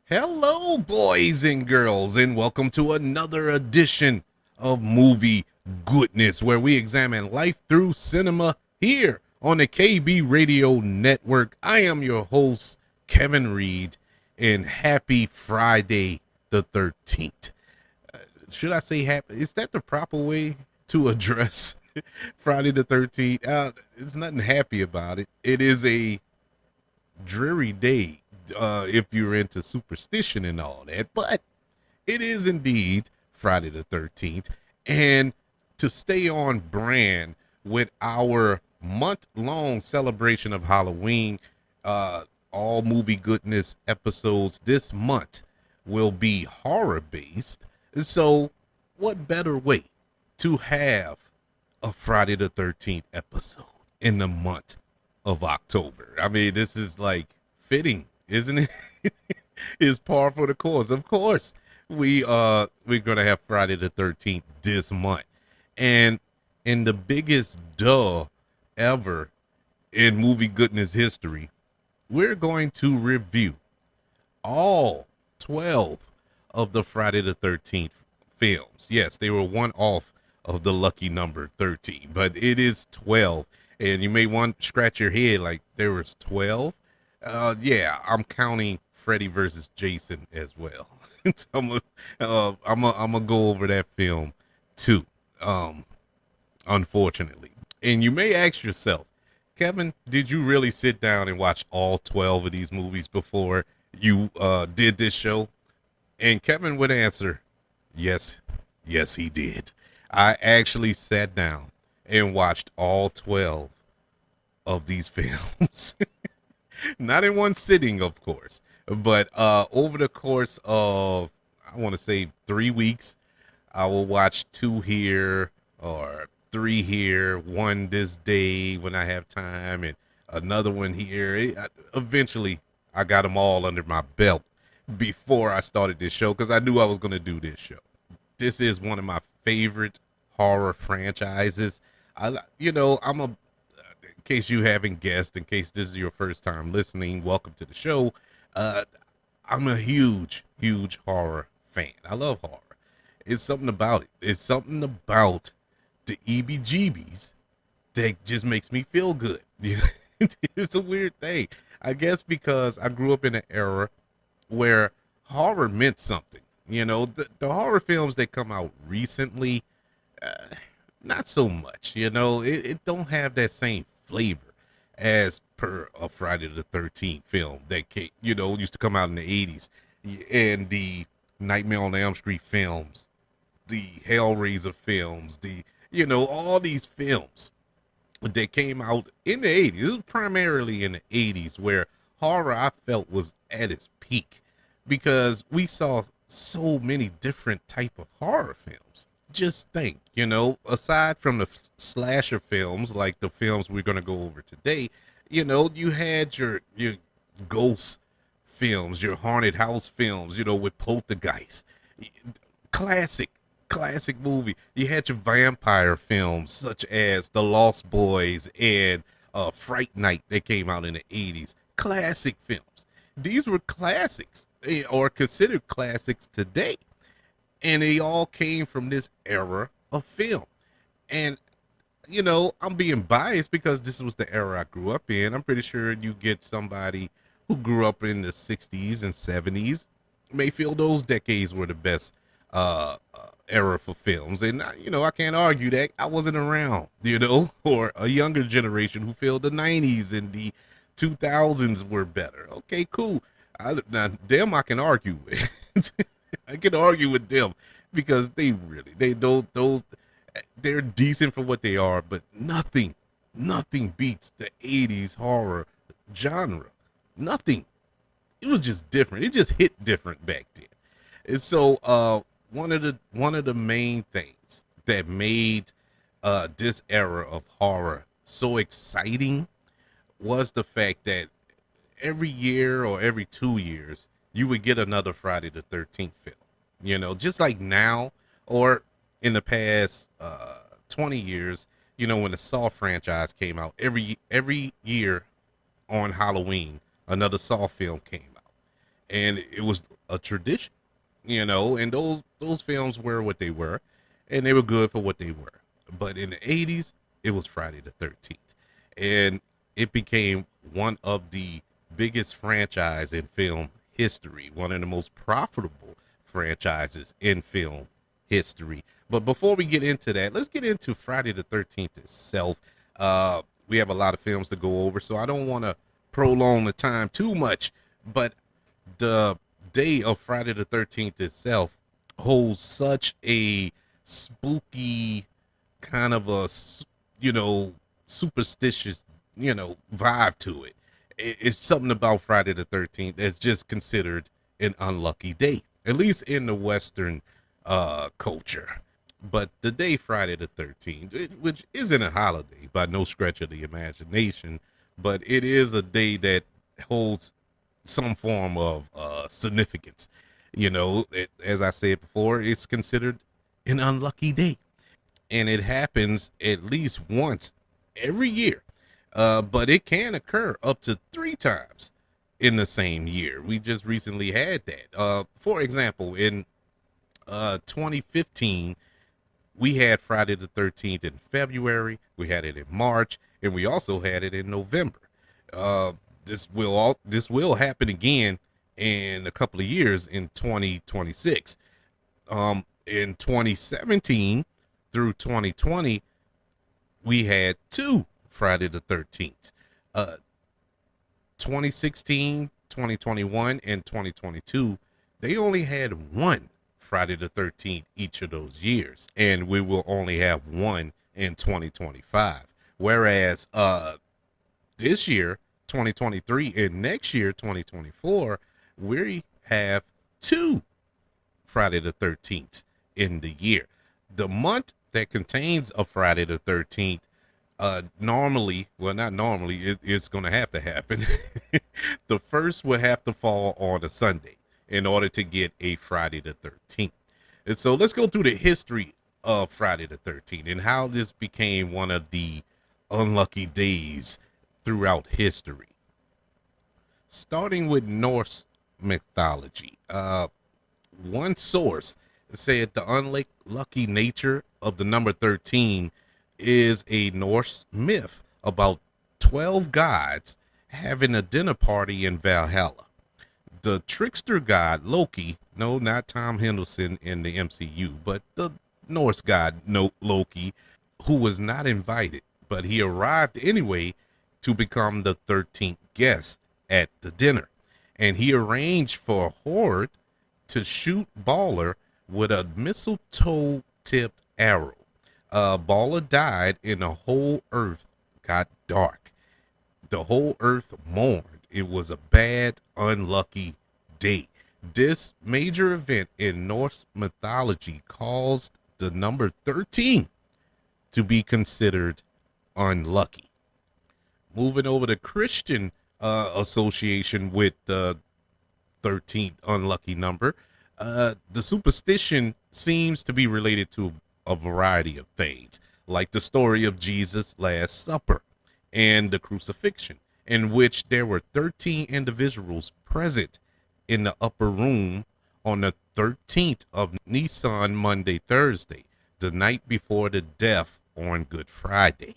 Hello, boys and girls, and welcome to another edition of Movie Goodness, where we examine life through cinema here on the KB Radio Network. I am your host, Kevin Reed, and happy Friday the 13th. Should I say happy? Is that the proper way to address Friday the 13th? There's nothing happy about it. It is a dreary day if you're into superstition and all that, but it is indeed Friday the 13th. And to stay on brand with our month long celebration of Halloween, all movie goodness episodes this month will be horror based. So, what better way to have a Friday the 13th episode in the month of October? I mean, this is like fitting, isn't it? Is par for the course. Of course, we're gonna have Friday the 13th this month, and in the biggest duh ever in movie goodness history, we're going to review all 12 of the Friday the 13th films. Yes, they were one off of the lucky number 13, but it is 12. And you may want to scratch your head like there was 12. Yeah, I'm counting Freddy versus Jason as well. So I'm gonna go over that film too. Um, Unfortunately, and you may ask yourself, Kevin, did you really sit down and watch all 12 of these movies before you did this show? And Kevin would answer, yes, yes, he did. I actually sat down and watched all 12 of these films. Not in one sitting, of course, but over the course of, I want to say 3 weeks, I will watch two here or three here, one this day when I have time, and another one here. Eventually, I got them all under my belt before I started this show because I knew I was going to do this show. This is one of my favorite horror franchises. I'm a, in case you haven't guessed, in case this is your first time listening, welcome to the show. Uh, I'm a huge, huge horror fan. I love horror. It's something about it. It's something about the EBGBs that just makes me feel good. It's a weird thing. I guess because I grew up in an era where horror meant something. The horror films that come out recently, uh, not so much. It don't have that same flavor as per a Friday the 13th film that came, used to come out in the 80s, and the Nightmare on Elm Street films, the Hellraiser films, all these films that came out in the 80s. It was primarily in the 80s where horror, I felt, was at its peak because we saw so many different type of horror films. Just think, aside from the slasher films like the films we're going to go over today, you had your ghost films, your haunted house films, with Poltergeist. Classic, classic movie. You had your vampire films such as The Lost Boys and Fright Night that came out in the 80s. Classic films. These were classics, or considered classics today. And they all came from this era of film. And, I'm being biased because this was the era I grew up in. I'm pretty sure you get somebody who grew up in the 60s and 70s may feel those decades were the best era for films. And, I can't argue that. I wasn't around, or a younger generation who feel the 90s and the 2000s were better. Okay, cool. Now, them I can argue with. I can argue with them because those they're decent for what they are, but nothing beats the 80s horror genre. Nothing. It was just different. It just hit different back then. And so one of the main things that made this era of horror so exciting was the fact that every year or every 2 years you would get another Friday the 13th film. Just like now or in the past 20 years, when the Saw franchise came out, every year on Halloween, another Saw film came out. and it was a tradition, and those films were what they were, and they were good for what they were. But in the 80s, it was Friday the 13th, and it became one of the biggest franchise in film history, one of the most profitable franchises in film history. But before we get into that, let's get into Friday the 13th itself. We have a lot of films to go over, so I don't want to prolong the time too much, but the day of Friday the 13th itself holds such a spooky kind of a, superstitious, vibe to it. It's something about Friday the 13th that's just considered an unlucky day, at least in the Western culture. But the day Friday the 13th, which isn't a holiday by no stretch of the imagination, but it is a day that holds some form of significance. As I said before, it's considered an unlucky day, and it happens at least once every year. But it can occur up to 3 times in the same year. We just recently had that. For example, in 2015, we had Friday the 13th in February, we had it in March, and we also had it in November. Uh, this will happen again in a couple of years in 2026. In 2017 through 2020, we had 2 Friday the 13th. 2016, 2021, and 2022, they only had 1 Friday the 13th each of those years, and we will only have one in 2025. Whereas this year, 2023, and next year, 2024, we have 2 Friday the 13th in the year. The month that contains a Friday the 13th, normally, well, not normally, it's going to have to happen. The first would have to fall on a Sunday in order to get a Friday the 13th. And so let's go through the history of Friday the 13th and how this became one of the unlucky days throughout history. Starting with Norse mythology, one source said the unlucky nature of the number 13 is a Norse myth about 12 gods having a dinner party in Valhalla. The trickster god Loki, no, not Tom Hiddleston in the MCU, but the Norse god Loki, who was not invited, but he arrived anyway to become the 13th guest at the dinner. And he arranged for Horde to shoot Baller with a mistletoe tipped arrow. Baller died and the whole earth got dark. The whole earth mourned. It was a bad, unlucky day. This major event in Norse mythology caused the number 13 to be considered unlucky. Moving over to Christian association with the 13th unlucky number, the superstition seems to be related to a variety of things, like the story of Jesus' Last Supper and the crucifixion, in which there were 13 individuals present in the upper room on the 13th of Nisan, Monday, Thursday, the night before the death on Good Friday.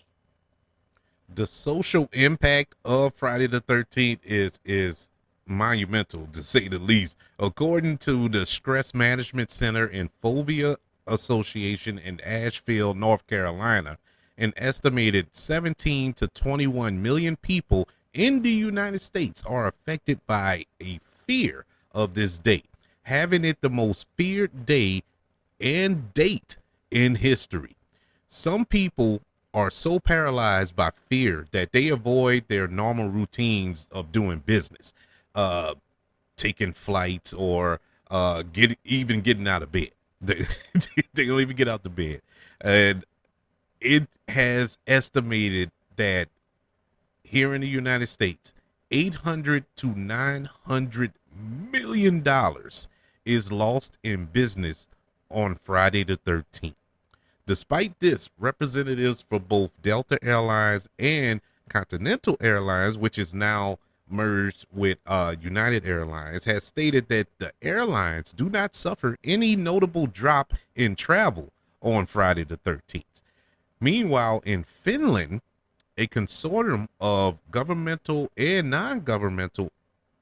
The social impact of Friday the 13th is monumental, to say the least. According to the Stress Management Center and Phobia Association in Asheville, North Carolina, an estimated 17 to 21 million people in the United States are affected by a fear of this date, having it the most feared day and date in history. Some people are so paralyzed by fear that they avoid their normal routines of doing business, taking flights, or getting out of bed. They don't even get out the bed. And it has estimated that here in the United States, $800 to $900 million is lost in business on Friday the 13th. Despite this, representatives for both Delta Airlines and Continental Airlines, which is now merged with United Airlines, has stated that the airlines do not suffer any notable drop in travel on Friday the 13th. Meanwhile, in Finland, a consortium of governmental and non governmental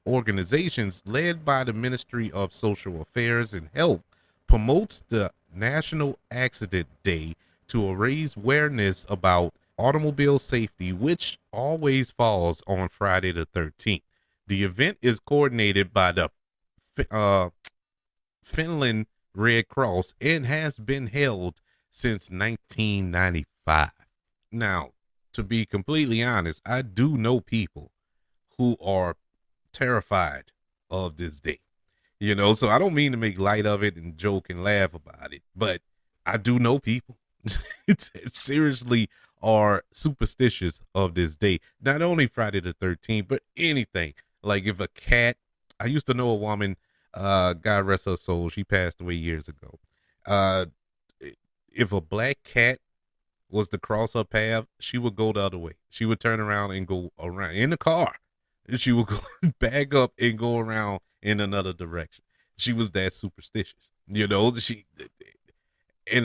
organizations led by the Ministry of Social Affairs and Health promotes the National Accident Day to raise awareness about automobile safety, which always falls on Friday the 13th. The event is coordinated by the uh, Finland Red Cross and has been held since 1995. Now, to be completely honest, I do know people who are terrified of this day. So I don't mean to make light of it and joke and laugh about it, but I do know people seriously are superstitious of this day. Not only Friday the 13th, but anything. Like if a cat, I used to know a woman, God rest her soul, she passed away years ago. Uh, if a black cat was to cross her path, she would go the other way. She would turn around and go around in the car. She would go back up and go around in another direction. She was that superstitious, and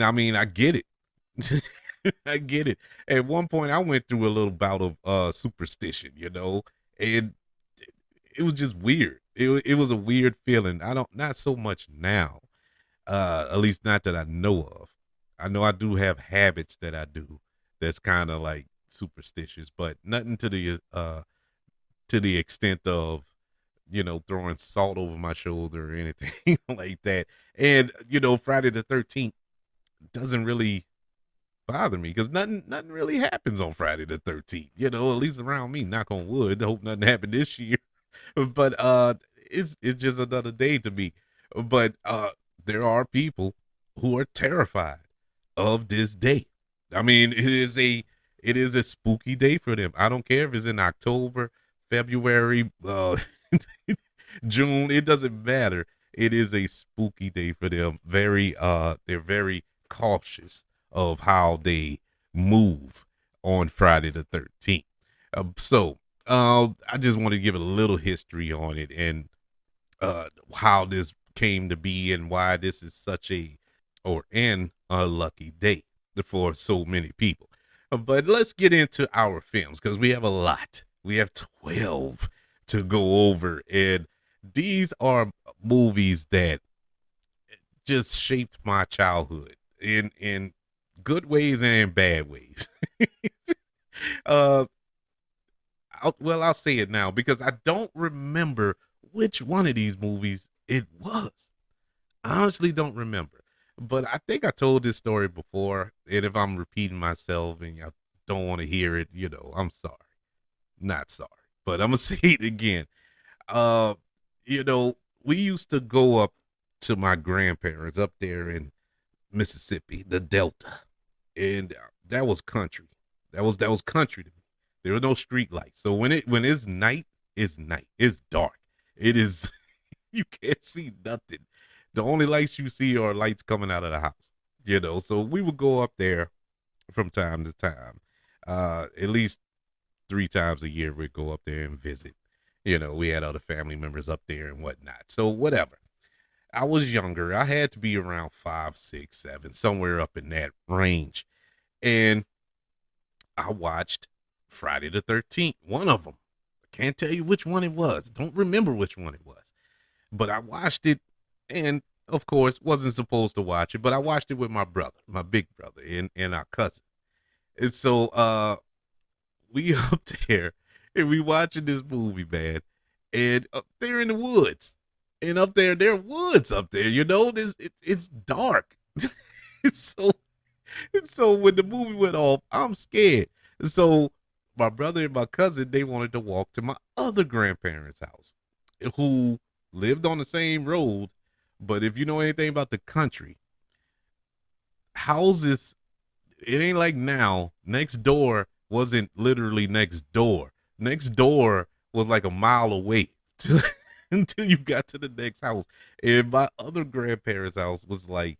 I mean, I get it. I get it. At one point, I went through a little bout of superstition, and it was just weird. It was a weird feeling. I don't, not so much now, at least not that I know of. I know I do have habits that I do that's kind of like superstitious, but nothing to the extent of throwing salt over my shoulder or anything like that. And Friday the 13th doesn't really bother me because nothing really happens on Friday the 13th. At least around me. Knock on wood. I hope nothing happened this year. But it's just another day to me. But there are people who are terrified of this day. I mean, it is a spooky day for them. I don't care if it's in October, February, June. It doesn't matter. It is a spooky day for them. They're very cautious of how they move on Friday the 13th. I just want to give a little history on it and how this came to be and why this is such an unlucky day for so many people. But let's get into our films because we have a lot. We have 12 to go over, and these are movies that just shaped my childhood in good ways and in bad ways. uh, I'll say it now because I don't remember which one of these movies it was. I honestly don't remember. But I think I told this story before, and if I'm repeating myself and y'all don't want to hear it, I'm sorry. Not sorry. But I'm gonna say it again. Uh, we used to go up to my grandparents up there in Mississippi, the Delta, and that was country. That was country to me. There were no street lights, so when it's night, it's night. It's dark. It is you can't see nothing. The only lights you see are lights coming out of the house. So we would go up there from time to time. At least 3 times a year we'd go up there and visit. We had other family members up there and whatnot. So whatever. I was younger. I had to be around 5, 6, 7, somewhere up in that range. And I watched Friday the 13th, one of them. I can't tell you which one it was. Don't remember which one it was. But I watched it and of course wasn't supposed to watch it, but I watched it with my brother, my big brother, and our cousin. And so we up there and we watching this movie, man. And up there in the woods. And up there are woods up there, it's dark. so so when the movie went off, I'm scared. So my brother and my cousin, they wanted to walk to my other grandparents' house, who lived on the same road. But if you know anything about the country, houses, it ain't like now. Next door wasn't literally next door. Next door was like a mile away until you got to the next house. And my other grandparents' house was like,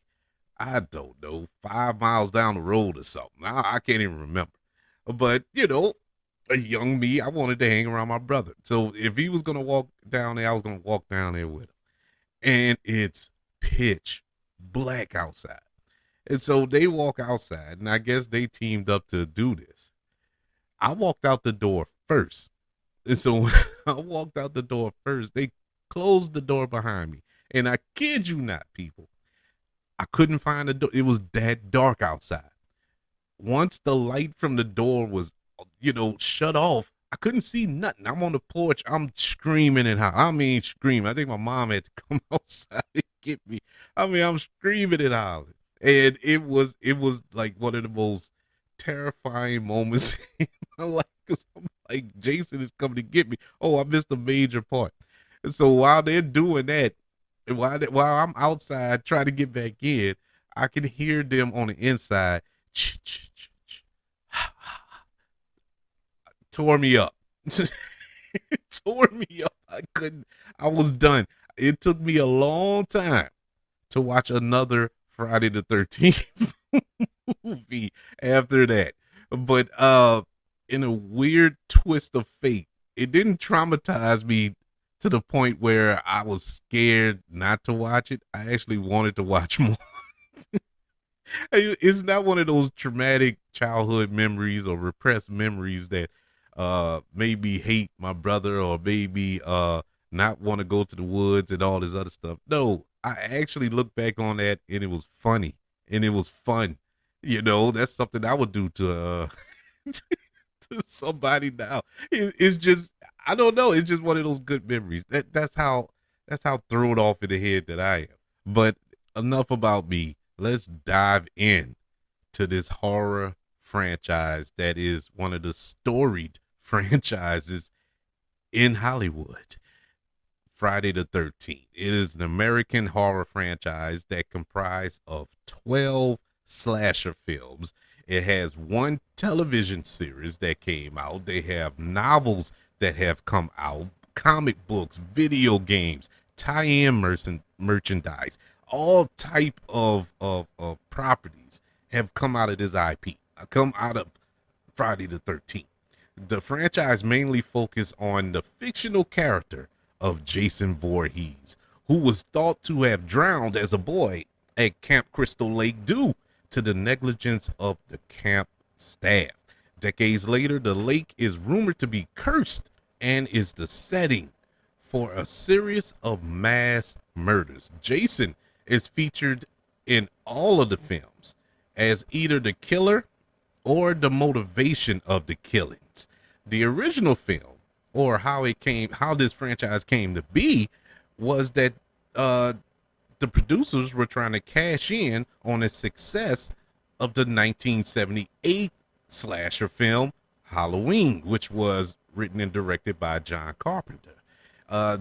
I don't know, 5 miles down the road or something. I can't even remember. But, a young me, I wanted to hang around my brother. So if he was gonna walk down there, I was gonna walk down there with him. And it's pitch black outside. And so they walk outside, and I guess they teamed up to do this. I walked out the door first. And so when I walked out the door first, they closed the door behind me. And I kid you not, people, I couldn't find the door. It was that dark outside. Once the light from the door was, shut off, I couldn't see nothing. I'm on the porch. I'm screaming and hollering. I mean, screaming. I think my mom had to come outside and get me. I mean, I'm screaming and hollering. And it was like one of the most terrifying moments in my life because I'm like, Jason is coming to get me. Oh, I missed a major part. And so while they're doing that, and while I'm outside trying to get back in, I can hear them on the inside. Tore me up. Tore me up. I couldn't. I was done. It took me a long time to watch another Friday the 13th movie after that. But in a weird twist of fate, it didn't traumatize me to the point where I was scared not to watch it. I actually wanted to watch more. It's not one of those traumatic childhood memories or repressed memories that made me hate my brother or made me not want to go to the woods and all this other stuff. No, I actually look back on that and it was funny and it was fun. That's something I would do to to somebody now. It's just, I don't know. It's just one of those good memories. That's how thrown off in the head that I am. But enough about me. Let's dive in to this horror franchise that is one of the storied franchises in Hollywood. Friday the 13th. It is an American horror franchise that comprised of 12 slasher films. It has one television series that came out. They have novels that have come out, comic books, video games, tie-in merchandise, all type of properties have come out of this IP. Come out of Friday the 13th. The franchise mainly focused on the fictional character of Jason Voorhees, who was thought to have drowned as a boy at Camp Crystal Lake due to the negligence of the camp staff. Decades later, the lake is rumored to be cursed and is the setting for a series of mass murders. Jason is featured in all of the films as either the killer or the motivation of the killings. The original film, or how this franchise came to be, was that the producers were trying to cash in on the success of the 1978 slasher film Halloween, which was written and directed by John Carpenter. Uh,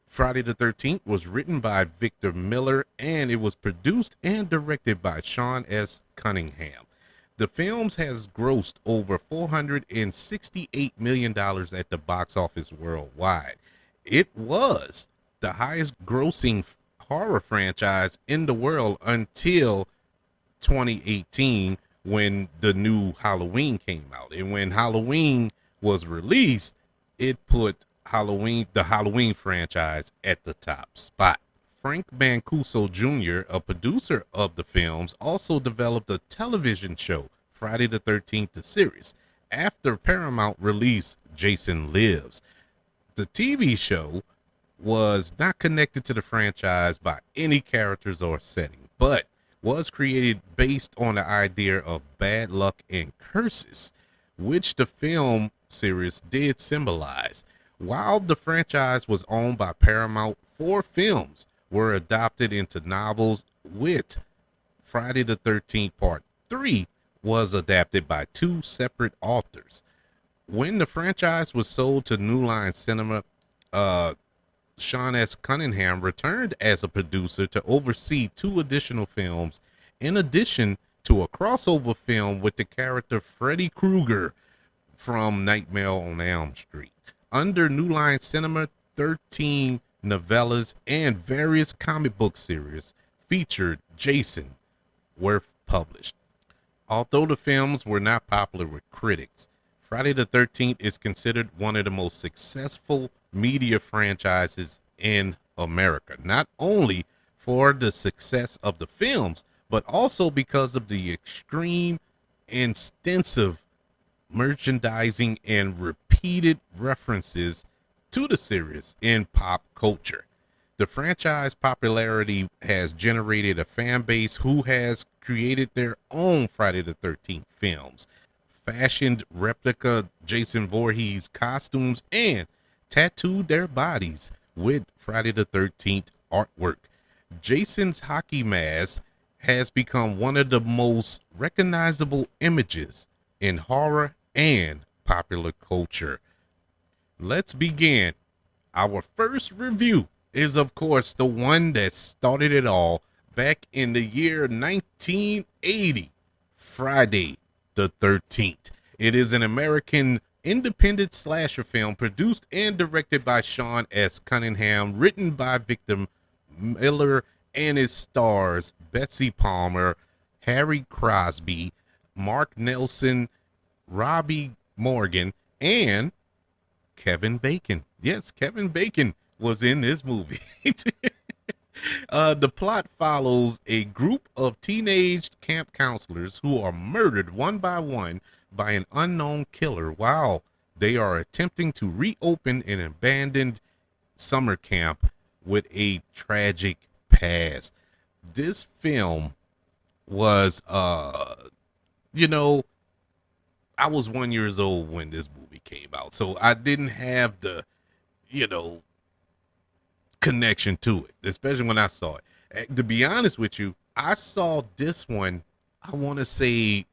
Friday the 13th was written by Victor Miller and it was produced and directed by Sean S. Cunningham. The films has grossed over $468 million at the box office worldwide. It was the highest grossing horror franchise in the world until 2018 when the new Halloween came out. And when Halloween was released, it put the Halloween franchise at the top spot. Frank Mancuso Jr., a producer of the films, also developed a television show, Friday the 13th, the series, after Paramount released Jason Lives. The TV show was not connected to the franchise by any characters or setting, but was created based on the idea of bad luck and curses, which the film series did symbolize. While the franchise was owned by Paramount, 4 films were adopted into novels, with Friday the 13th Part 3 was adapted by 2 separate authors. When the franchise was sold to New Line Cinema, Sean S. Cunningham returned as a producer to oversee 2 additional films, in addition to a crossover film with the character Freddy Krueger from Nightmare on Elm Street. Under New Line Cinema, 13 novellas and various comic book series featured Jason were published. Although the films were not popular with critics, Friday the 13th is considered one of the most successful media franchises in America, not only for the success of the films, but also because of the extreme, extensive merchandising and repeated references to the series in pop culture. The franchise popularity has generated a fan base who has created their own Friday the 13th films, fashioned replica Jason Voorhees costumes, and tattooed their bodies with Friday the 13th artwork. Jason's hockey mask has become one of the most recognizable images in horror and popular culture. Let's begin. Our first review is, of course, the one that started it all back in the year 1980, Friday the 13th. It is an American independent slasher film produced and directed by Sean S. Cunningham, written by Victor Miller, and it stars Betsy Palmer, Harry Crosby, Mark Nelson, Robbie Morgan, and Kevin Bacon. Yes, Kevin Bacon was in this movie. The plot follows a group of teenage camp counselors who are murdered one by one by an unknown killer while they are attempting to reopen an abandoned summer camp with a tragic past. This film was, you know, I was 1 years old when this movie came out, so I didn't have the, you know, connection to it, especially when I saw it. To be honest with you, I saw this one, I want to say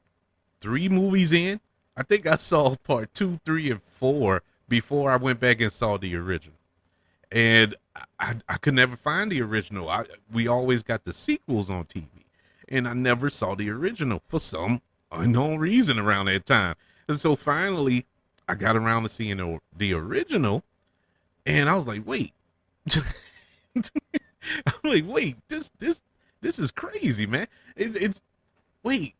3 movies in. I think I saw part 2, 3, and 4 before I went back and saw the original. And I could never find the original. We always got the sequels on TV, and I never saw the original for some unknown reason around that time. And so finally, I got around to seeing the original, and I was like, wait. I'm like, wait, this is crazy, man. It's wait,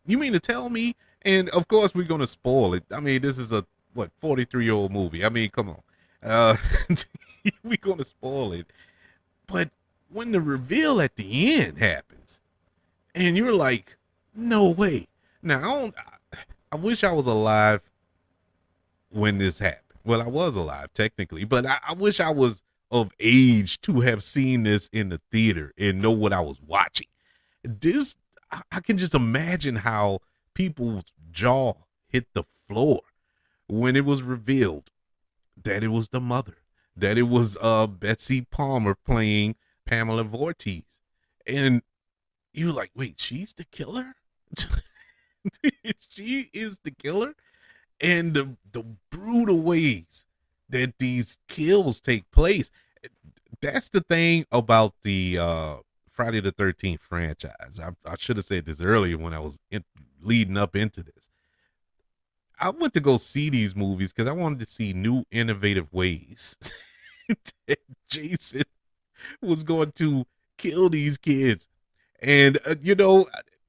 you mean to tell me? And of course, we're gonna spoil it. I mean, this is a 43-year-old movie. I mean, come on, uh, we're gonna spoil it. But when the reveal at the end happens, and you're like, no way. Now I wish I was alive when this happened. Well, I was alive technically, but I wish I was of age to have seen this in the theater and know what I was watching. This, I can just imagine how people's jaw hit the floor when it was revealed that it was the mother, that it was Betsy Palmer playing Pamela Voorhees. And you're like, wait, she's the killer? She is the killer? And the brutal ways that these kills take place. That's the thing about the Friday the 13th franchise. I should have said this earlier when I was leading up into this. I went to go see these movies because I wanted to see new innovative ways that Jason was going to kill these kids. And,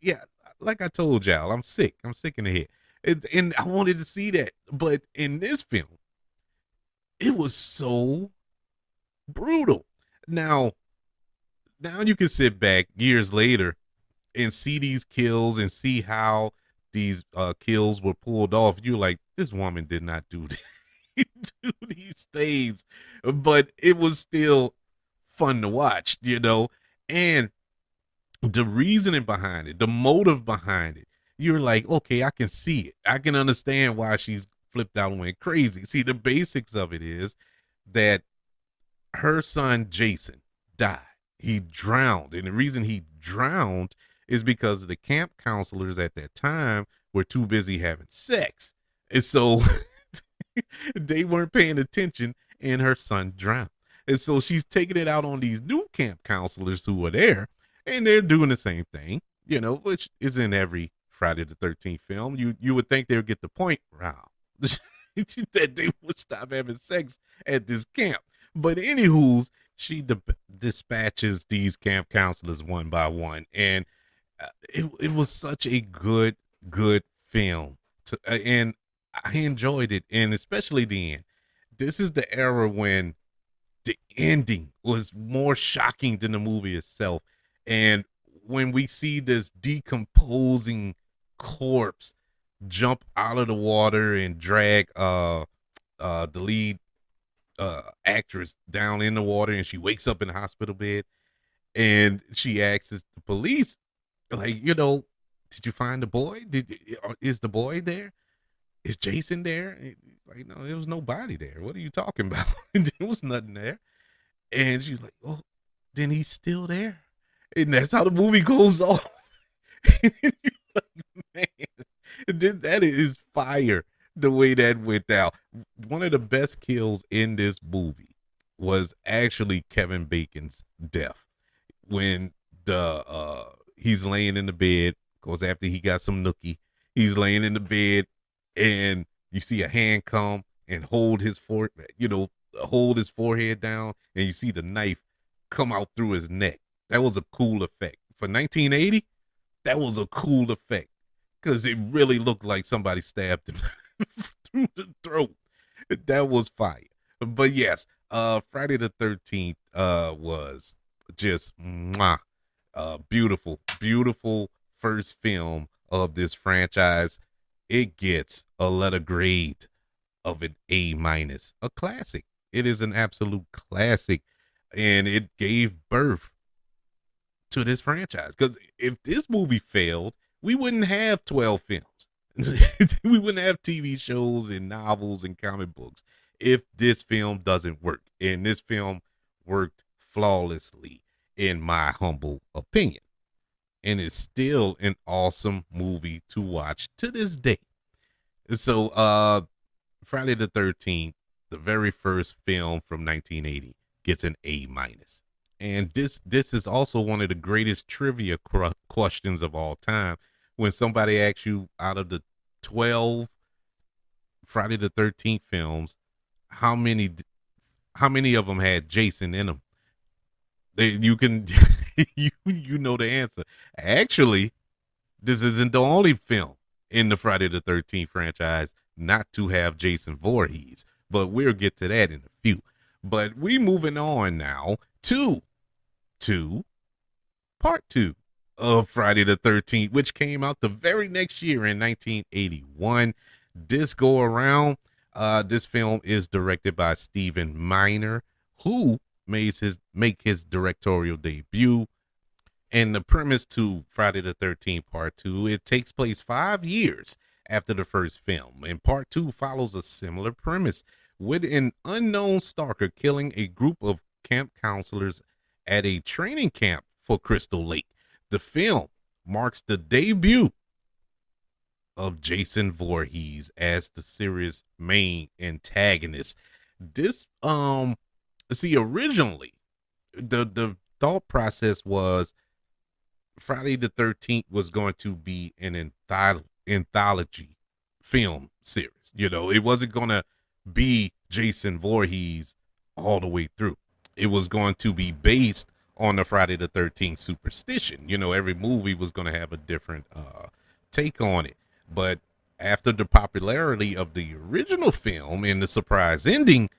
yeah, like I told y'all, I'm sick. I'm sick in the head. And I wanted to see that. But in this film, it was so brutal. Now you can sit back years later and see these kills and see how these kills were pulled off. You're like, this woman did not do do these things, but it was still fun to watch, and the reasoning behind it, the motive behind it. You're like, okay, I can see it. I can understand why she's flipped out and went crazy. See, the basics of it is that her son Jason died. He drowned, and the reason he drowned is because the camp counselors at that time were too busy having sex, and so they weren't paying attention, and her son drowned. And so she's taking it out on these new camp counselors who were there, and they're doing the same thing, which is in every Friday the 13th film. You would think they would get the point, wow, that they would stop having sex at this camp. But anywho's, she dispatches these camp counselors one by one, and it was such a good film. And I enjoyed it, and especially the end. This is the era when the ending was more shocking than the movie itself. And when we see this decomposing corpse jump out of the water and drag the lead actress down in the water, and she wakes up in the hospital bed, and she asks the police, like, did you find the boy? Is the boy there? Is Jason there? Like, no, there was nobody there. What are you talking about? There was nothing there. And she's like, oh, then he's still there. And that's how the movie goes off. And you're like, man, that is fire the way that went down. One of the best kills in this movie was actually Kevin Bacon's death. When he's laying in the bed, goes after he got some nookie, he's laying in the bed, and you see a hand come and hold his hold his forehead down, and you see the knife come out through his neck. That was a cool effect for 1980. That was a cool effect because it really looked like somebody stabbed him through the throat. That was fire. But yes, Friday the 13th was just mwah, beautiful, beautiful first film of this franchise. It gets a letter grade of an A minus, a classic. It is an absolute classic, and it gave birth to this franchise. Because if this movie failed, we wouldn't have 12 films. We wouldn't have TV shows and novels and comic books if this film doesn't work. And this film worked flawlessly, in my humble opinion. And it's still an awesome movie to watch to this day. So, Friday the 13th, the very first film from 1980, gets an A minus. And this is also one of the greatest trivia questions of all time. When somebody asks you, out of the 12 Friday the 13th films, how many of them had Jason in them? You can you know the answer. Actually, this isn't the only film in the Friday the 13th franchise not to have Jason Voorhees, but we'll get to that in a few. But we moving on now to part 2 of Friday the 13th, which came out the very next year in 1981. This go around, this film is directed by Stephen Miner, who make his directorial debut. And the premise to Friday the 13th Part 2, it takes place 5 years after the first film. And Part 2 follows a similar premise, with an unknown stalker killing a group of camp counselors at a training camp for Crystal Lake. The film marks the debut of Jason Voorhees as the series' main antagonist. This originally the thought process was Friday the 13th was going to be an anthology film series. It wasn't going to be Jason Voorhees all the way through. It was going to be based on the Friday the 13th superstition. Every movie was going to have a different take on it. But after the popularity of the original film and the surprise ending,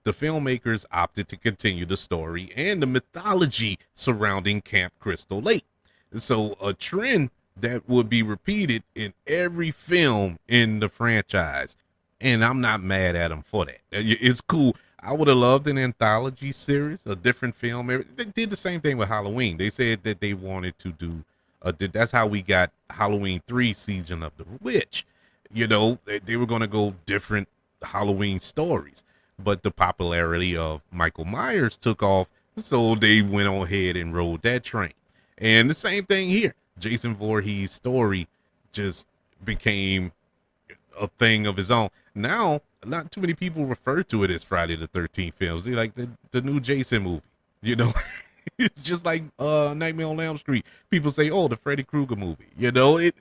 the filmmakers opted to continue the story and the mythology surrounding Camp Crystal Lake. So a trend that would be repeated in every film in the franchise. And I'm not mad at them for that. It's cool. I would have loved an anthology series, a different film. They did the same thing with Halloween. They said that they wanted to do, that's how we got Halloween 3 Season of the Witch. They were going to go different Halloween stories. But the popularity of Michael Myers took off, so they went on ahead and rode that train. And the same thing here. Jason Voorhees' story just became a thing of his own. Now, not too many people refer to it as Friday the 13th films. They like the new Jason movie, just like Nightmare on Elm Street. People say, oh, the Freddy Krueger movie. The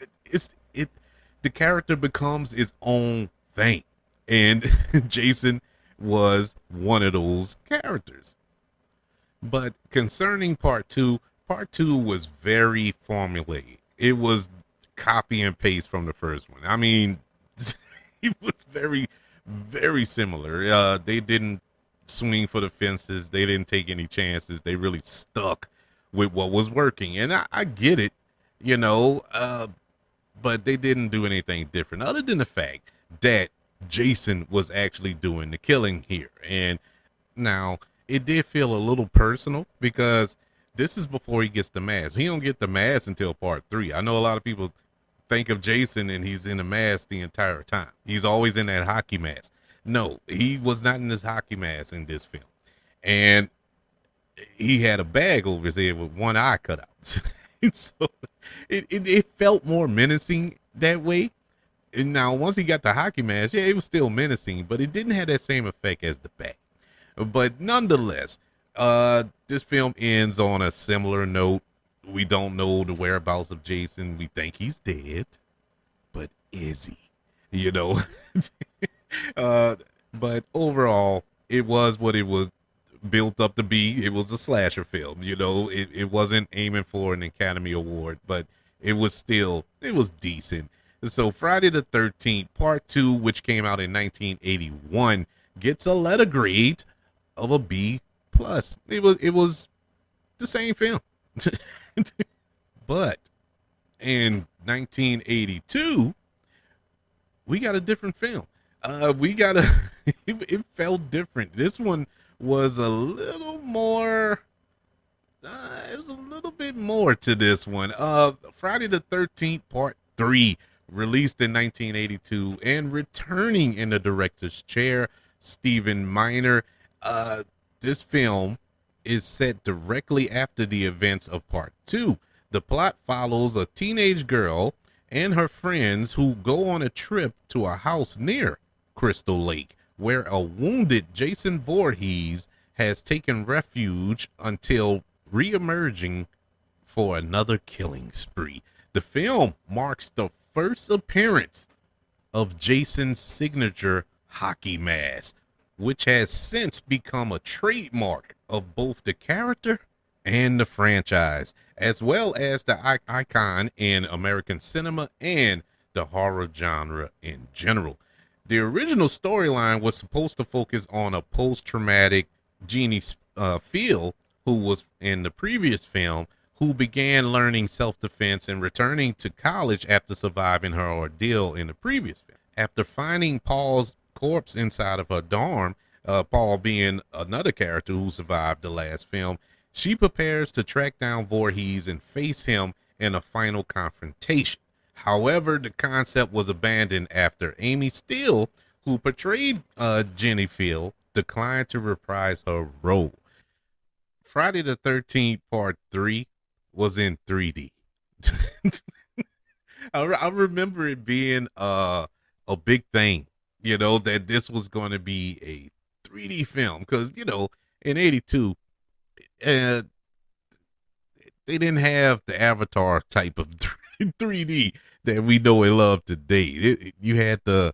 character becomes its own thing. And Jason was one of those characters. But concerning part 2 was very formulaic. It was copy and paste from the first one. I mean, It was very, very similar. They didn't swing for the fences. They didn't take any chances. They really stuck with what was working. And I get it, you know, but they didn't do anything different other than the fact that Jason was actually doing the killing here. And now it did feel a little personal because this is before he gets the mask. He don't get the mask until part 3. I know a lot of people think of Jason and he's in a mask the entire time. He's always in that hockey mask. No, he was not in this hockey mask in this film. And he had a bag over his head with one eye cut out. So it felt more menacing that way. And now once he got the hockey mask, yeah, it was still menacing, but it didn't have that same effect as the bag. But nonetheless, this film ends on a similar note. We don't know the whereabouts of Jason. We think he's dead, but is he? You know, uh, but overall, it was what it was built up to be. It was a slasher film. You know, it wasn't aiming for an Academy Award, but it was decent. So Friday the 13th, part 2, which came out in 1981, gets a letter grade of a B plus. It was the same film. But in 1982, we got a different film. We got a it felt different. This one was a little more it was a little bit more to this one. Friday the 13th part 3, released in 1982 and returning in the director's chair, Stephen Miner. This film is set directly after the events of part 2. The plot follows a teenage girl and her friends who go on a trip to a house near Crystal Lake, where a wounded Jason Voorhees has taken refuge until re-emerging for another killing spree. The film marks the first appearance of Jason's signature hockey mask, which has since become a trademark of both the character and the franchise, as well as the icon in American cinema and the horror genre in general. The original storyline was supposed to focus on a post-traumatic Jeannie Field, who was in the previous film, who began learning self-defense and returning to college after surviving her ordeal in the previous film. After finding Paul's corpse inside of her dorm, Paul being another character who survived the last film, she prepares to track down Voorhees and face him in a final confrontation. However, the concept was abandoned after Amy Steele, who portrayed Jenny Field, declined to reprise her role. Friday the 13th Part 3 was in 3D. I remember it being a big thing, you know, that this was going to be a 3D film because, you know, in 82, uh, they didn't have the Avatar type of 3D that we know and love today. You had the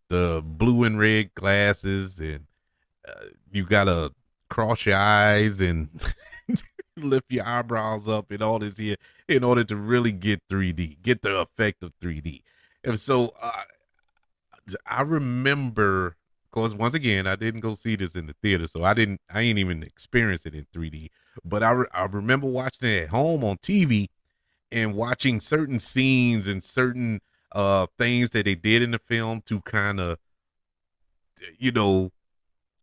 blue and red glasses, and you got to cross your eyes and lift your eyebrows up and all this here in order to really get 3D, get the effect of 3D. And so I remember, because once again, I didn't go see this in the theater, so I ain't even experience it in 3D. But I remember watching it at home on TV and watching certain scenes and certain things that they did in the film to kind of, you know,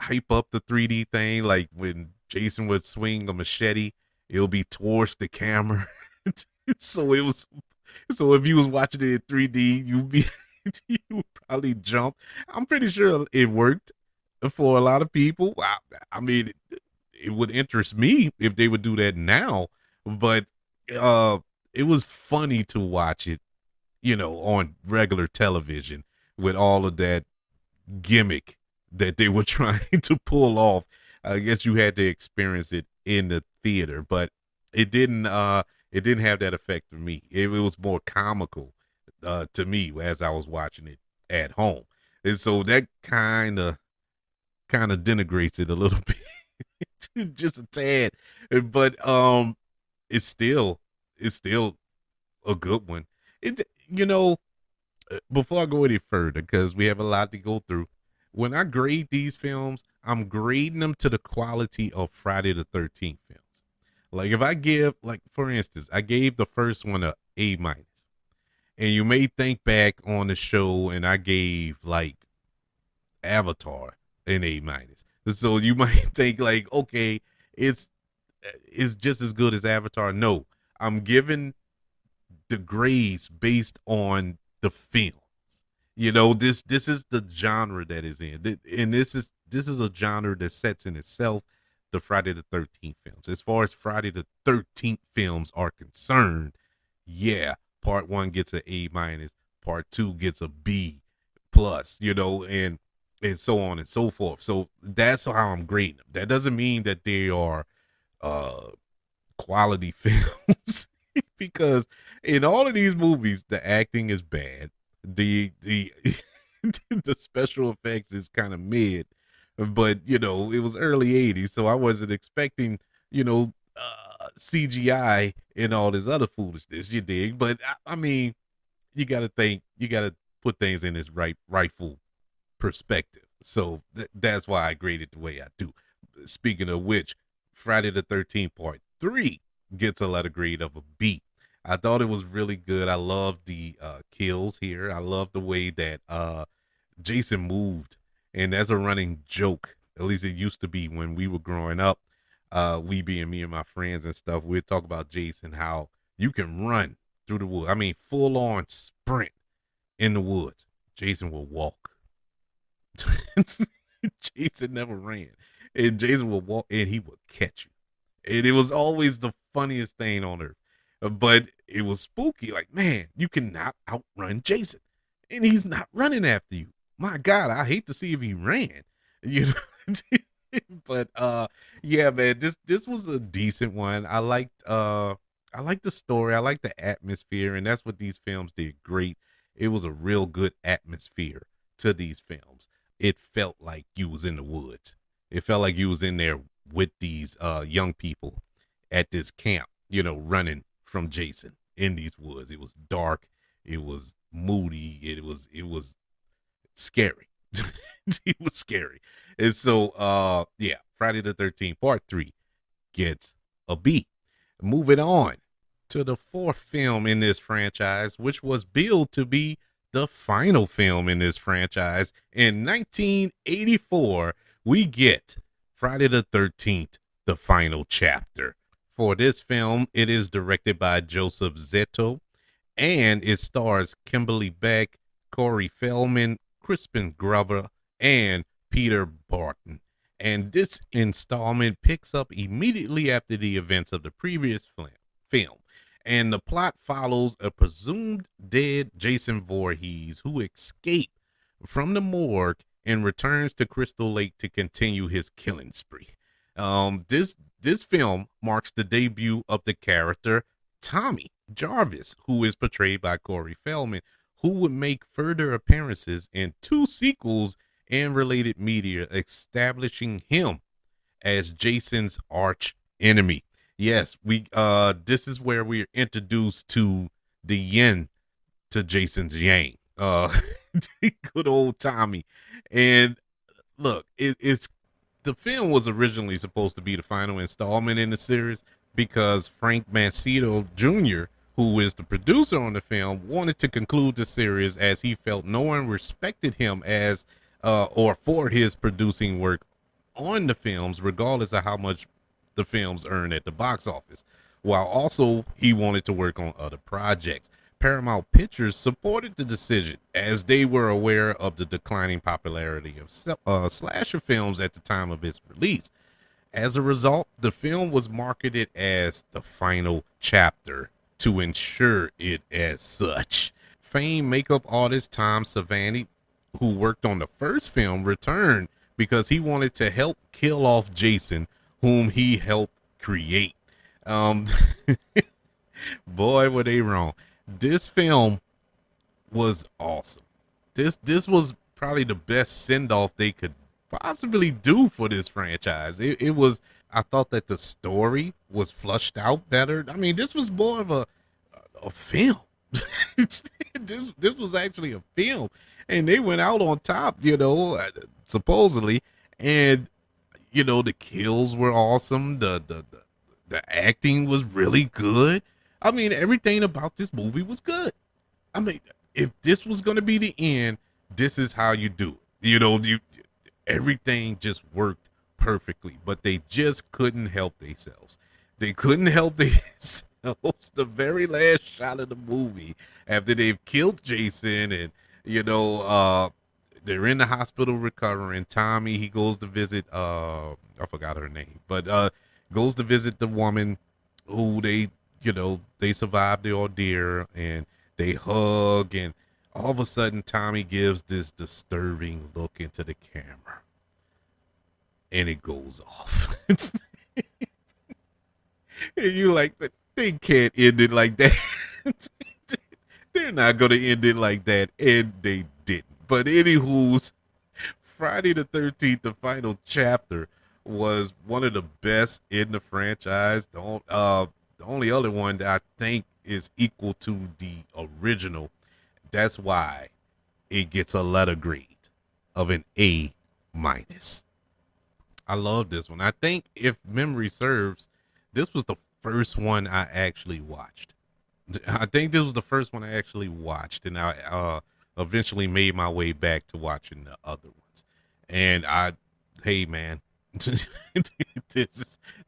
hype up the 3D thing. Like when Jason would swing a machete, it'll be towards the camera. So it was, so if you was watching it in 3D, you'd be you would probably jump. I'm pretty sure it worked for a lot of people. I mean, it would interest me if they would do that now, but uh it was funny to watch it, you know, on regular television with all of that gimmick that they were trying to pull off. I guess you had to experience it in the theater, but it didn't have that effect for me. It was more comical to me as I was watching it at home. And so that kind of denigrates it a little bit, just a tad. But it's still a good one. It, you know, before I go any further, because we have a lot to go through, when I grade these films, I'm grading them to the quality of Friday the 13th films. Like if I give, like for instance, I gave the first one a A minus, and you may think back on the show, and I gave like Avatar an A minus. So you might think like, okay, it's it's just as good as Avatar. No, I'm giving the grades based on the film. This is the genre that is in, and this is a genre that sets in itself the Friday the 13th films. As far as Friday the 13th films are concerned, yeah, part one gets an A minus, part two gets a B plus, and so on and so forth. So that's how I'm grading them. That doesn't mean that they are uh quality films because in all of these movies the acting is bad, the the special effects is kind of mid, but it was early 80s, so I wasn't expecting CGI and all this other foolishness, you dig? But I mean, you got to put things in its rightful perspective. So that's why I graded the way I do. Speaking of which, Friday the 13th Part 3 gets a letter grade of a B. I thought it was really good. I love the kills here. I love the way that Jason moved. And as a running joke, at least it used to be when we were growing up, we being me and my friends and stuff, we'd talk about Jason, how you can run through the woods. I mean, full on sprint in the woods. Jason will walk. Jason never ran. And Jason would walk and he would catch you. And it was always the funniest thing on earth. But it was spooky. Like, man, you cannot outrun Jason. And he's not running after you. My God, I hate to see if he ran. You know. But yeah, man, this was a decent one. I liked the story. I liked the atmosphere, and that's what these films did great. It was a real good atmosphere to these films. It felt like you was in the woods. It felt like you was in there with these young people at this camp, running from Jason in these woods. It was dark, it was moody, it was scary. It was scary. And so yeah, Friday the 13th Part 3 gets a B. Moving on to the fourth film in this franchise, which was billed to be the final film in this franchise. In 1984, we get Friday the 13th, the final chapter. For this film, it is directed by Joseph Zito, and it stars Kimberly Beck, Corey Feldman, Crispin Glover, and Peter Barton. And this installment picks up immediately after the events of the previous film. And the plot follows a presumed dead Jason Voorhees who escaped from the morgue and returns to Crystal Lake to continue his killing spree. This film marks the debut of the character Tommy Jarvis, who is portrayed by Corey Feldman, who would make further appearances in two sequels and related media, establishing him as Jason's arch enemy. Yes, we this is where we're introduced to the yin to Jason's yang. Good old Tommy. And look, it's the film was originally supposed to be the final installment in the series because Frank Mancito Jr., who is the producer on the film, wanted to conclude the series as he felt no one respected him as or for his producing work on the films, regardless of how much the films earned at the box office. While also he wanted to work on other projects. Paramount Pictures supported the decision as they were aware of the declining popularity of slasher films at the time of its release. As a result, the film was marketed as the final chapter to ensure it as such. Famed makeup artist Tom Savini, who worked on the first film, returned because he wanted to help kill off Jason, whom he helped create. Um, Boy, were they wrong. This film was awesome. This was probably the best send off they could possibly do for this franchise. It was. I thought that the story was flushed out better. I mean, this was more of a film. this was actually a film, and they went out on top, supposedly, and the kills were awesome. The acting was really good. I mean, everything about this movie was good. I mean, if this was going to be the end, this is how you do it. Everything just worked perfectly, but they just couldn't help themselves. They couldn't help themselves. The very last shot of the movie, after they've killed Jason, and you know, uh, they're in the hospital recovering. Tommy, he goes to visit. I forgot her name, but goes to visit the woman who they survived the ordeal, and they hug, and all of a sudden Tommy gives this disturbing look into the camera, and it goes off. And you like, but they can't end it like that. They're not gonna end it like that, and they didn't. But anywho's, Friday the 13th, the final chapter, was one of the best in the franchise. The only other one that I think is equal to the original. That's why it gets a letter grade of an A minus. I love this one. I think, if memory serves, this was the first one I actually watched. I think this was the first one I actually watched, and I eventually made my way back to watching the other ones. And hey man, this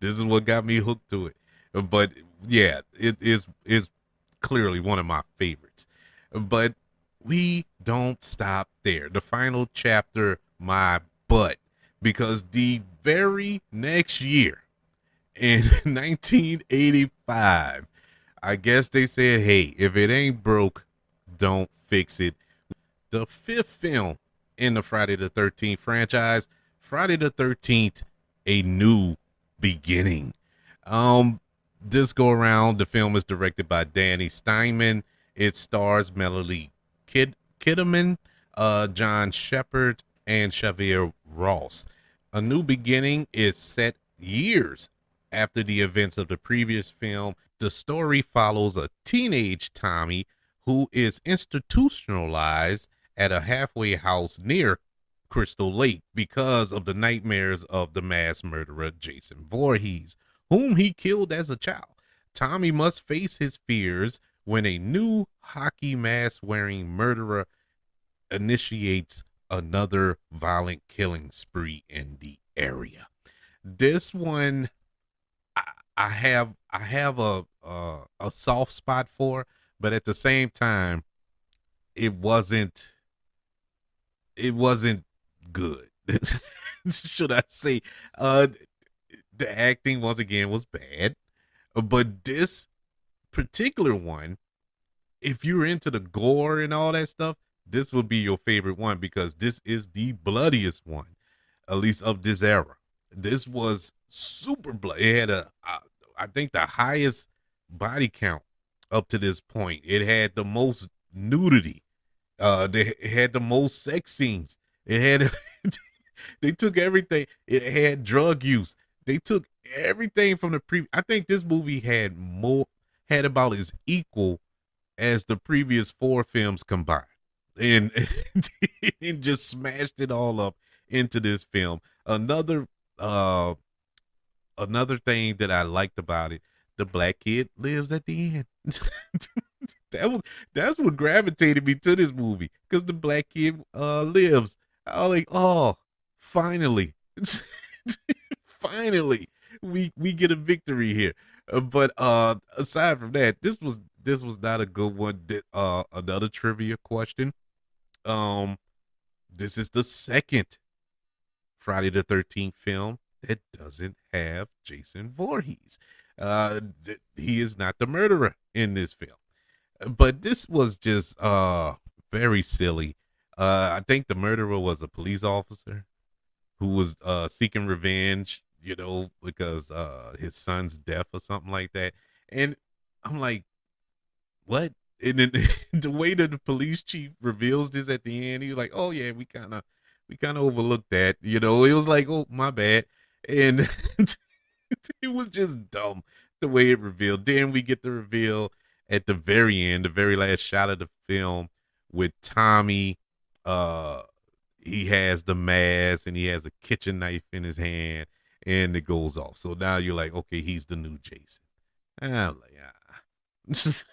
is what got me hooked to it. But yeah, it is clearly one of my favorites. But we don't stop there. The final chapter, my butt, because the very next year, in 1985, I guess they said, hey, if it ain't broke, don't fix it. The fifth film in the Friday the 13th franchise, Friday the 13th, A New Beginning. This go around, the film is directed by Danny Steinman. It stars Melody Kidderman, John Shepard, and Xavier Ross. A New Beginning is set years after the events of the previous film. The story follows a teenage Tommy who is institutionalized at a halfway house near Crystal Lake because of the nightmares of the mass murderer Jason Voorhees, whom he killed as a child. Tommy must face his fears when a new hockey mask wearing murderer initiates another violent killing spree in the area. This one, I have a soft spot for, but at the same time, it wasn't good. Should I say? The acting once again was bad, but this particular one, if you're into the gore and all that stuff, this would be your favorite one, because this is the bloodiest one, at least of this era. This was super bloody. It had I think, the highest body count up to this point. It had the most nudity. It had the most sex scenes. It had, they took everything. It had drug use. They took everything from the I think this movie had about as equal as the previous four films combined, and, and just smashed it all up into this film. Uh another thing that I liked about it, the black kid lives at the end. That's what gravitated me to this movie, because the black kid lives. I was like, oh, finally, finally, we get a victory here. But aside from that, this was not a good one. Another trivia question. Um, this is the second Friday the 13th film that doesn't have Jason Voorhees. He is not the murderer in this film. But this was just very silly. I think the murderer was a police officer who was seeking revenge, because his son's death or something like that. And I'm like, what? And then the way that the police chief reveals this at the end, he was like, oh yeah, we kind of overlooked that. It was like, oh, my bad. And it was just dumb the way it revealed. Then we get the reveal at the very end, the very last shot of the film, with Tommy. Uh, he has the mask and he has a kitchen knife in his hand, and it goes off. So now you're like, okay, he's the new Jason. And I'm like,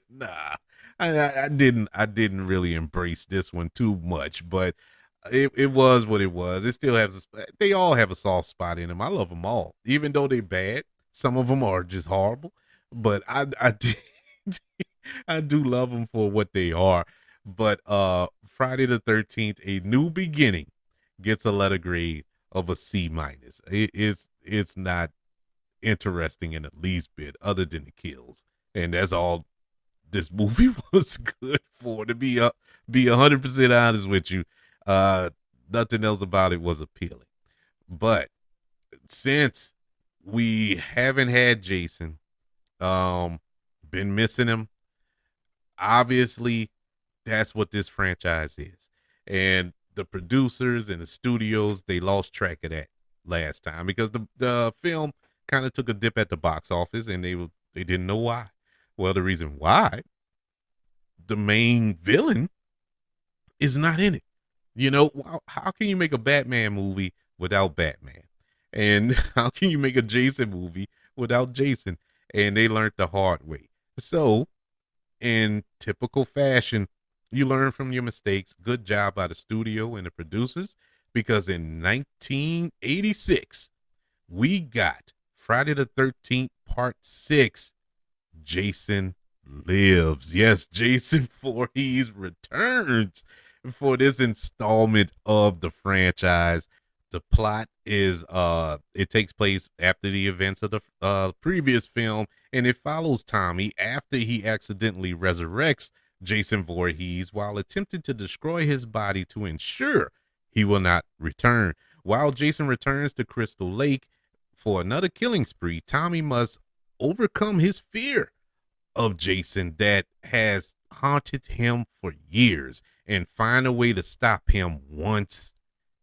nah. I didn't really embrace this one too much, but it was what it was. It still has they all have a soft spot in them. I love them all, even though they bad. Some of them are just horrible, but I do love them for what they are. But Friday the 13th, A New Beginning, gets a letter grade of a C minus. It's not interesting in the least bit, other than the kills, and that's all this movie was good for. To be 100% honest with you, uh, nothing else about it was appealing. But since we haven't had Jason, um, been missing him, obviously that's what this franchise is. And the producers and the studios, they lost track of that last time because the film kind of took a dip at the box office, and they didn't know why. Well, the reason why, the main villain is not in it. You know, how can you make a Batman movie without Batman? And how can you make a Jason movie without Jason? And they learned the hard way. So, in typical fashion, you learn from your mistakes. Good job by the studio and the producers, because in 1986, we got Friday the 13th, Part 6, Jason Lives. Yes, Jason Voorhees returns for this installment of the franchise. The plot is it takes place after the events of the previous film, and it follows Tommy after he accidentally resurrects Jason Voorhees while attempting to destroy his body to ensure he will not return. While Jason returns to Crystal Lake for another killing spree, Tommy must overcome his fear of Jason that has haunted him for years and find a way to stop him once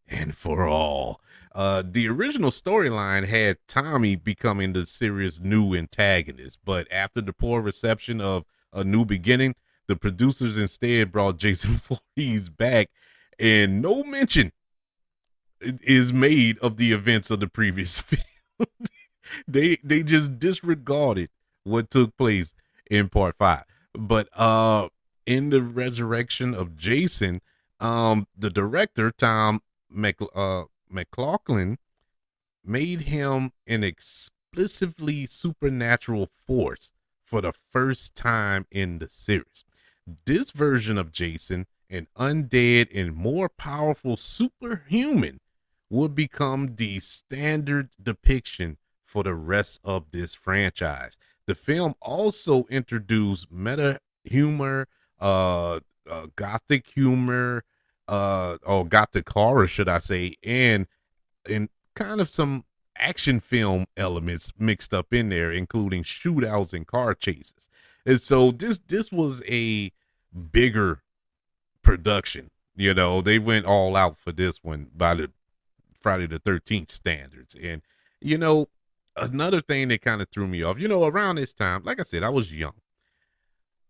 and for all. The original storyline had Tommy becoming the series' new antagonist, but after the poor reception of A New Beginning, the producers instead brought Jason Voorhees back, and no mention is made of the events of the previous film. They just disregarded what took place in part 5. But in the resurrection of Jason, the director Tom McLaughlin made him an explicitly supernatural force for the first time in the series. This version of Jason, an undead and more powerful superhuman, would become the standard depiction for the rest of this franchise. The film also introduced meta humor, gothic humor, or gothic horror, should I say, and kind of some action film elements mixed up in there, including shootouts and car chases. And so this was a bigger production. You know, they went all out for this one by the Friday the 13th standards. And, you know, another thing that kind of threw me off, you know, around this time, like I said, I was young.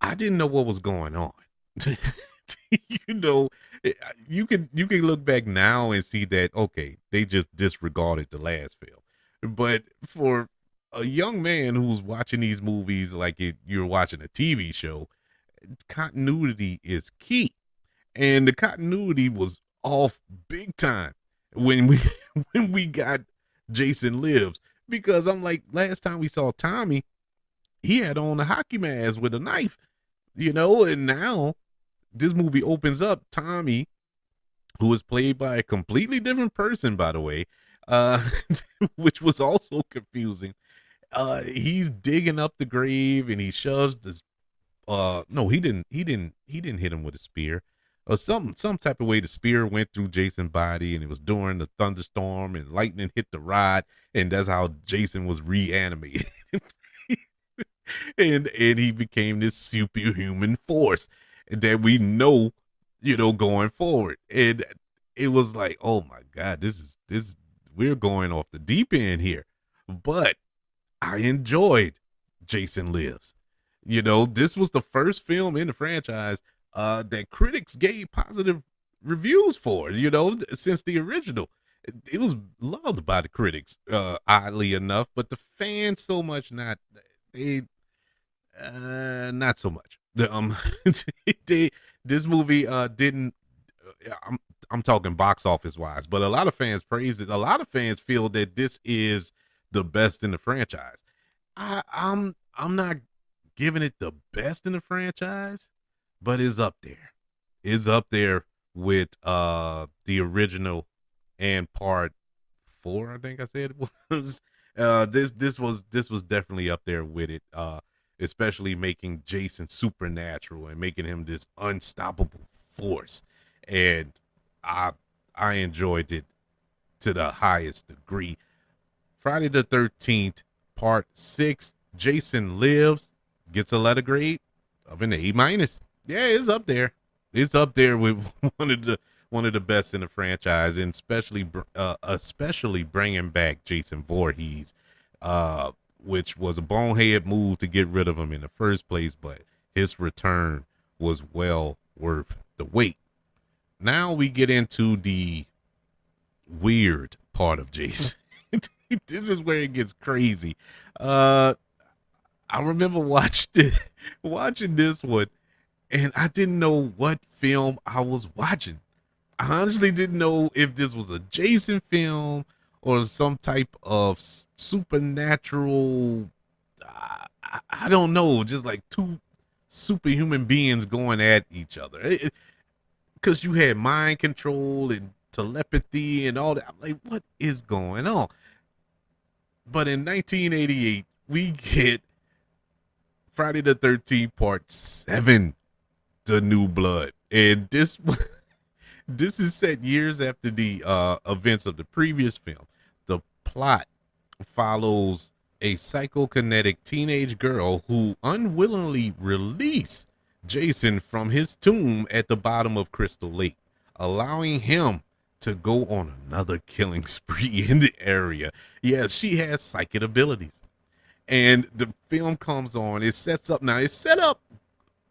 I didn't know what was going on. You know, you can look back now and see that, okay, they just disregarded the last film. But for a young man who's watching these movies like you're watching a TV show, continuity is key. And the continuity was off big time when we when we got Jason Lives, because I'm like, last time we saw Tommy, he had on a hockey mask with a knife, you know, and now this movie opens up, Tommy, who is played by a completely different person, by the way, uh which was also confusing. He's digging up the grave and he shoves this no, he didn't hit him with a spear. Some type of way the spear went through Jason's body, and it was during the thunderstorm and lightning hit the rod, and that's how Jason was reanimated. And he became this superhuman force that we know, you know, going forward. And it was like, oh my God, this we're going off the deep end here. But I enjoyed Jason Lives. You know, this was the first film in the franchise that critics gave positive reviews for, since the original. It was loved by the critics, oddly enough, but the fans so much not. They not so much. They, this movie didn't. I'm talking box office wise, but a lot of fans praised it. A lot of fans feel that this is the best in the franchise. I'm not giving it the best in the franchise, but it's up there. It's up there with the original and part four, I think I said it was. This was definitely up there with it. Especially making Jason supernatural and making him this unstoppable force. And I I enjoyed it to the highest degree. Friday the 13th, part six, Jason Lives, gets a letter grade of an A minus. Yeah, it's up there. It's up there with one of the best in the franchise, and especially bringing back Jason Voorhees, which was a bonehead move to get rid of him in the first place, but his return was well worth the wait. Now we get into the weird part of Jason. This is where it gets crazy. Uh, I remember watching this one, and I didn't know what film I was watching. I honestly didn't know if this was a Jason film or some type of supernatural. I don't know, just like two superhuman beings going at each other. Because you had mind control and telepathy and all that. I'm like, what is going on? But in 1988, we get Friday the 13th, Part 7, The New Blood. And this is set years after the events of the previous film. The plot follows a psychokinetic teenage girl who unwillingly released Jason from his tomb at the bottom of Crystal Lake, allowing him to go on another killing spree in the area. Yeah, she has psychic abilities. And the film comes on. It's set up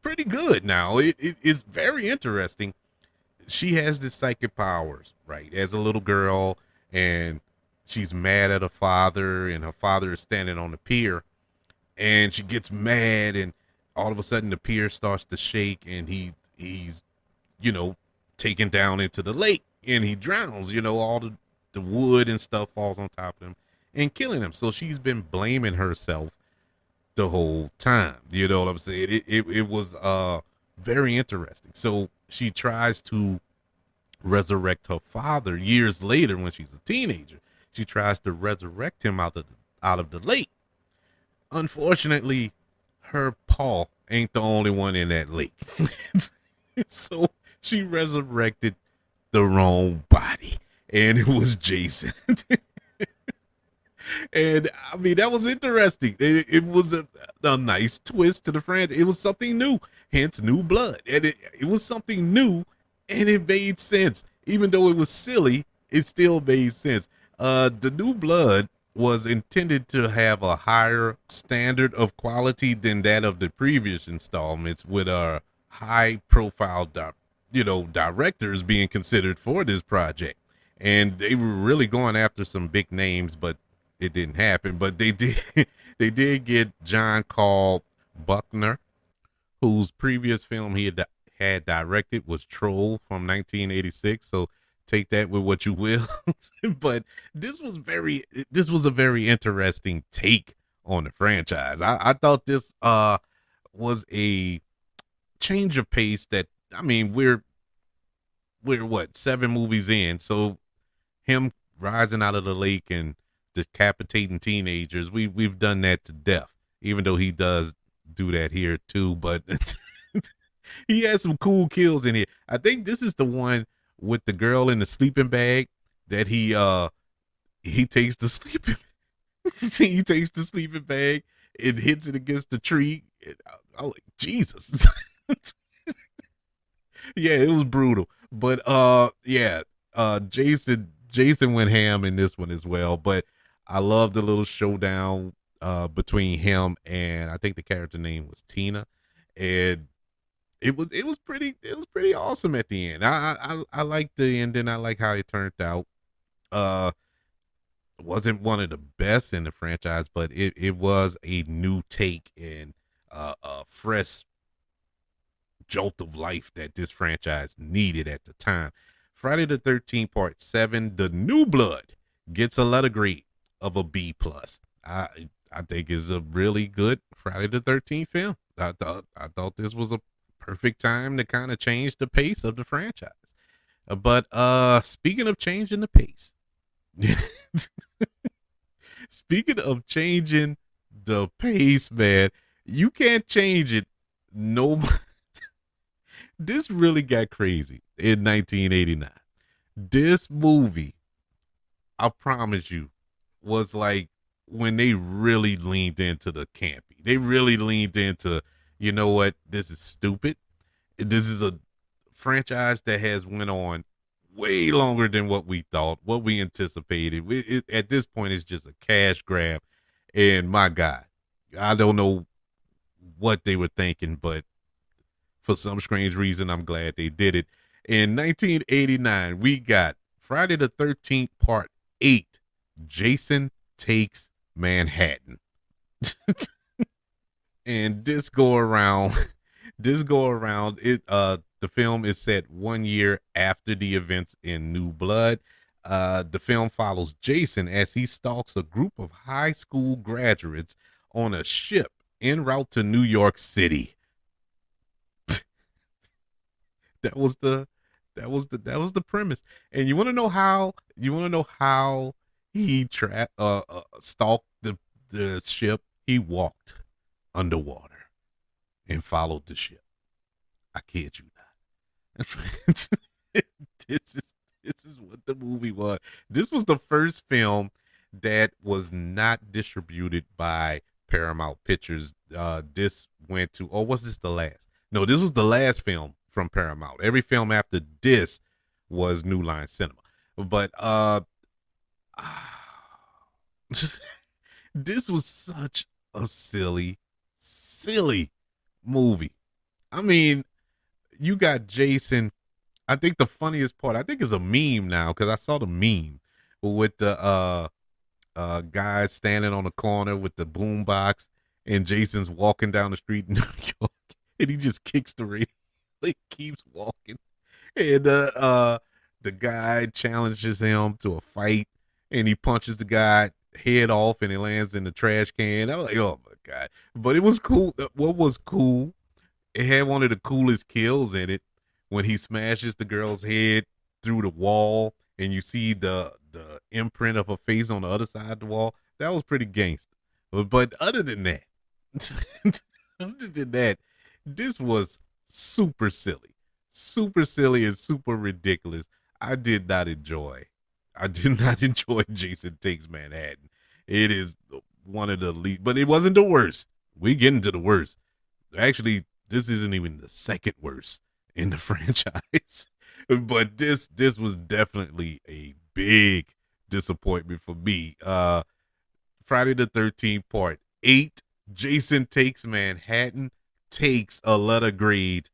pretty good now. It's very interesting. She has the psychic powers, right? As a little girl, and she's mad at her father, and her father is standing on the pier, and she gets mad, and all of a sudden the pier starts to shake, and he's you know taken down into the lake, and he drowns. All the wood and stuff falls on top of him and killing him. So she's been blaming herself the whole time. You know what I'm saying? It was very interesting. So she tries to resurrect her father years later when she's a teenager. She tries to resurrect him out of the lake. Unfortunately, her paw ain't the only one in that lake. So she resurrected the wrong body, and it was Jason. And I mean, that was interesting. It was a nice twist to the franchise. It was something new, hence New Blood. And it was something new, and it made sense. Even though it was silly, it still made sense. The New Blood was intended to have a higher standard of quality than that of the previous installments, with a high profile directors being considered for this project. And they were really going after some big names, but it didn't happen. But they did they did get John Carl Buckner, whose previous film he had directed was Troll from 1986. So take that with what you will. But this was a very interesting take on the franchise. I thought this was a change of pace. That, I mean, we're what, 7 movies in, so him rising out of the lake and decapitating teenagers, we've done that to death. Even though he does do that here too, but he has some cool kills in here. I think this is the one with the girl in the sleeping bag that he takes the sleeping he takes the sleeping bag and hits it against the tree. I'm like, Jesus. Yeah, it was brutal. But yeah, Jason went ham in this one as well. But I love the little showdown between him and, I think the character name was Tina. And it was pretty awesome at the end. I like the ending. I like how it turned out. Uh, wasn't one of the best in the franchise, but it was a new take and a fresh jolt of life that this franchise needed at the time. Friday the 13th Part 7, The New Blood, gets a letter grade of a B plus. I think is a really good Friday the 13th film. I thought this was a perfect time to kind of change the pace of the franchise. But speaking of changing the pace, speaking of changing the pace, man, you can't change it. No, this really got crazy in 1989. This movie, I promise you, was like when they really leaned into the campy. They really leaned into, you know what, this is stupid. This is a franchise that has went on way longer than what we thought, what we anticipated. At this point, it's just a cash grab. And my God, I don't know what they were thinking, but for some strange reason, I'm glad they did it. In 1989, we got Friday the 13th, Part 8, Jason Takes Manhattan. And this go around, the film is set 1 year after the events in New Blood. The film follows Jason as he stalks a group of high school graduates on a ship en route to New York City. That was the premise. And you want to know how he stalked the ship? He walked underwater and followed the ship. I kid you not. this is this is what the movie was. This was the first film that was not distributed by Paramount Pictures. This went to, or was this the last? No, this was the last film from Paramount. Every film after this was New Line Cinema. But this was such a silly movie. I mean, you got Jason. I think the funniest part, I think, is a meme now because I saw the meme with the guy standing on the corner with the boom box, and Jason's walking down the street in New York, and he just kicks the radio, he keeps walking, and the guy challenges him to a fight, and he punches the guy head off, and he lands in the trash can. I was like, oh my god! But it was cool. What was cool? It had one of the coolest kills in it when he smashes the girl's head through the wall, and you see the imprint of her face on the other side of the wall. That was pretty gangster. But other than that, other than that, this was super silly, and super ridiculous. I did not enjoy. I did not enjoy Jason Takes Manhattan. It is one of the least, but it wasn't the worst. We get into the worst. Actually, this isn't even the second worst in the franchise. But this was definitely a big disappointment for me. Friday the 13th Part 8, Jason Takes Manhattan, takes a letter grade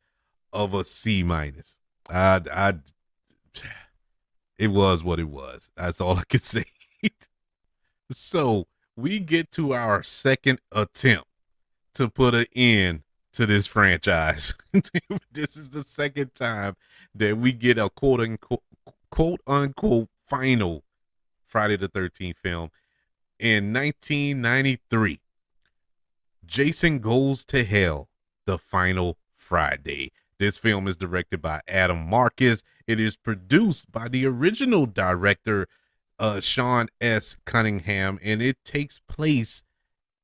of a C minus. I it was what it was. That's all I could say. So we get to our second attempt to put an end to this franchise. This is the second time that we get a quote unquote final Friday the 13th film. In 1993, Jason Goes to Hell, the final Friday. This film is directed by Adam Marcus. It is produced by the original director, Sean S. Cunningham, and it takes place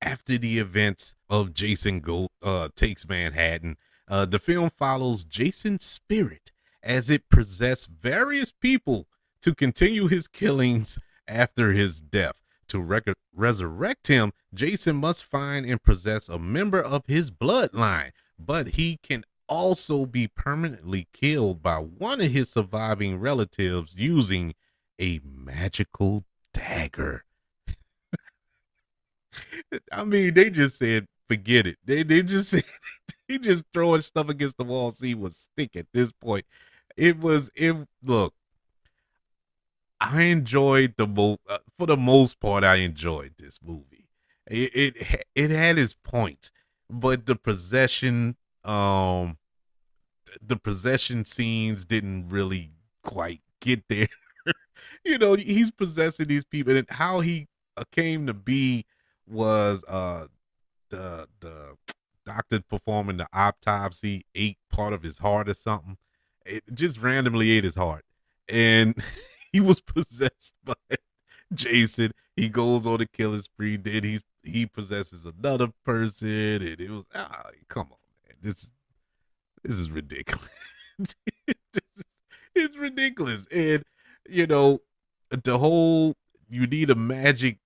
after the events of Takes Manhattan. The film follows Jason's spirit as it possesses various people to continue his killings after his death. To resurrect him, Jason must find and possess a member of his bloodline, but he can also be permanently killed by one of his surviving relatives using a magical dagger. I mean, they just said, forget it. They just said, he just throwing stuff against the wall, see what stick at this point. It look, I enjoyed the most for the most part. I enjoyed this movie. It had its points, but um, the possession scenes didn't really quite get there. He's possessing these people, and how he came to be was the doctor performing the autopsy ate part of his heart or something. It just randomly ate his heart, and he was possessed by Jason. He goes on a killing spree. Then he possesses another person, and it was come on, man, this is ridiculous. It's ridiculous, and you know the whole you need a magic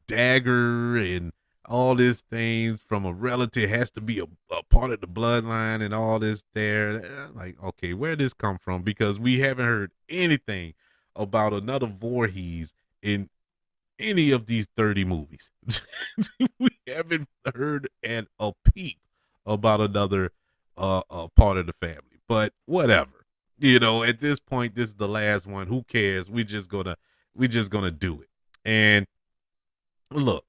dagger and all these things from a relative has to be a part of the bloodline and all this there. Like, okay, where did this come from? Because we haven't heard anything about another Voorhees in any of these 30 movies. We haven't heard a peep about another part of the family. But whatever. At this point, this is the last one. Who cares? We just gonna do it. And look,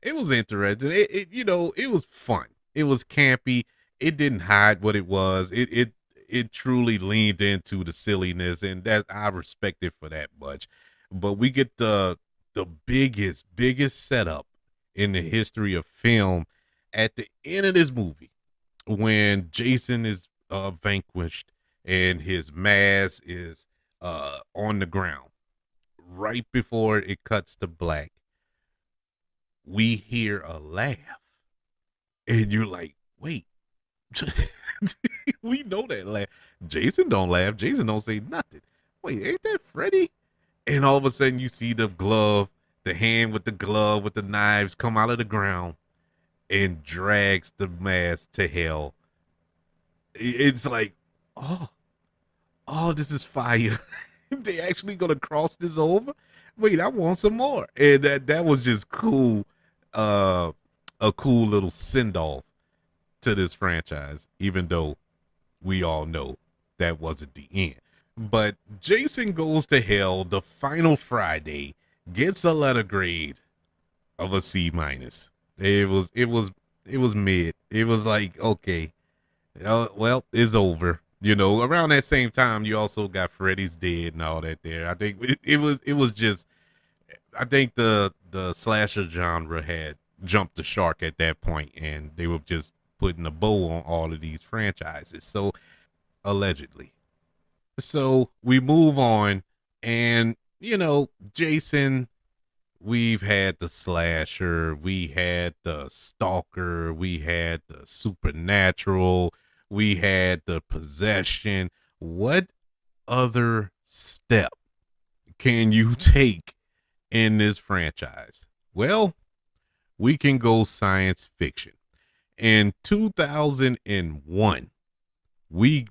it was interesting. It was fun. It was campy. It didn't hide what it was. It truly leaned into the silliness, and that I respect it for that much. But we get the biggest setup in the history of film at the end of this movie when Jason is vanquished and his mask is on the ground. Right before it cuts to black, we hear a laugh, and you're like, wait. We know that laugh. Jason don't laugh. Jason don't say nothing. Wait, ain't that Freddy? And all of a sudden you see the glove, the hand with the glove with the knives come out of the ground and drags the mask to hell. It's like, oh, this is fire. They actually gonna cross this over? Wait, I want some more. And that was just cool. A cool little send off to this franchise, even though we all know that wasn't the end. But Jason Goes to Hell, the final Friday, gets a letter grade of a C minus. It was mid. It was like, okay, well, it's over. Around that same time, you also got Freddy's Dead and all that there. I think it was just, I think the slasher genre had jumped the shark at that point, and they were just putting a bow on all of these franchises. So allegedly. So we move on, and Jason, we've had the slasher, we had the stalker, we had the supernatural, we had the possession. What other step can you take in this franchise? Well, we can go science fiction. In 2001, we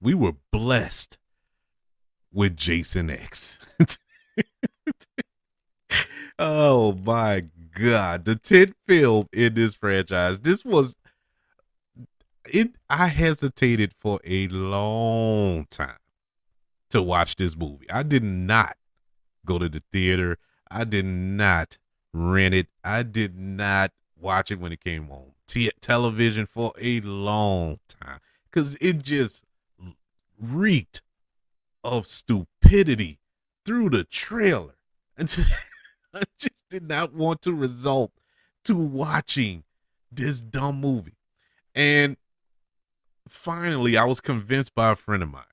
were blessed with Jason X. Oh my God. The 10th film in this franchise. This was it. I hesitated for a long time to watch this movie. I did not go to the theater. I did not rent it. I did not watch it when it came on television for a long time because it just reeked of stupidity through the trailer. And I just did not want to result to watching this dumb movie. And finally, I was convinced by a friend of mine.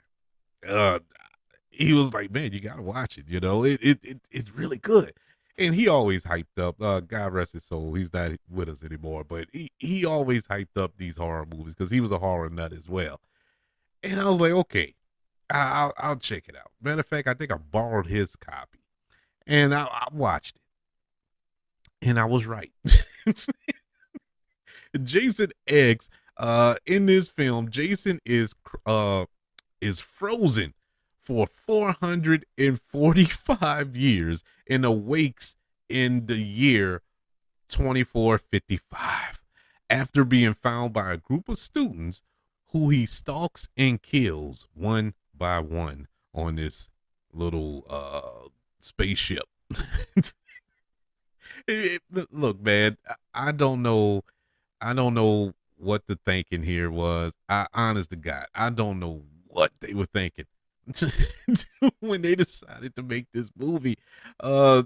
Uh, he was like, "Man, you gotta watch it. It's really good." And he always hyped up. God rest his soul. He's not with us anymore, but he always hyped up these horror movies because he was a horror nut as well. And I was like, okay, I'll check it out. Matter of fact, I think I borrowed his copy, and I watched it, and I was right. Jason X, in this film, Jason is frozen for 445 years and awakes in the year 2455 after being found by a group of students who he stalks and kills one by one on this little spaceship. Look, man, I don't know. I don't know what the thinking here was. Honest to God, I don't know what they were thinking when they decided to make this movie. Uh,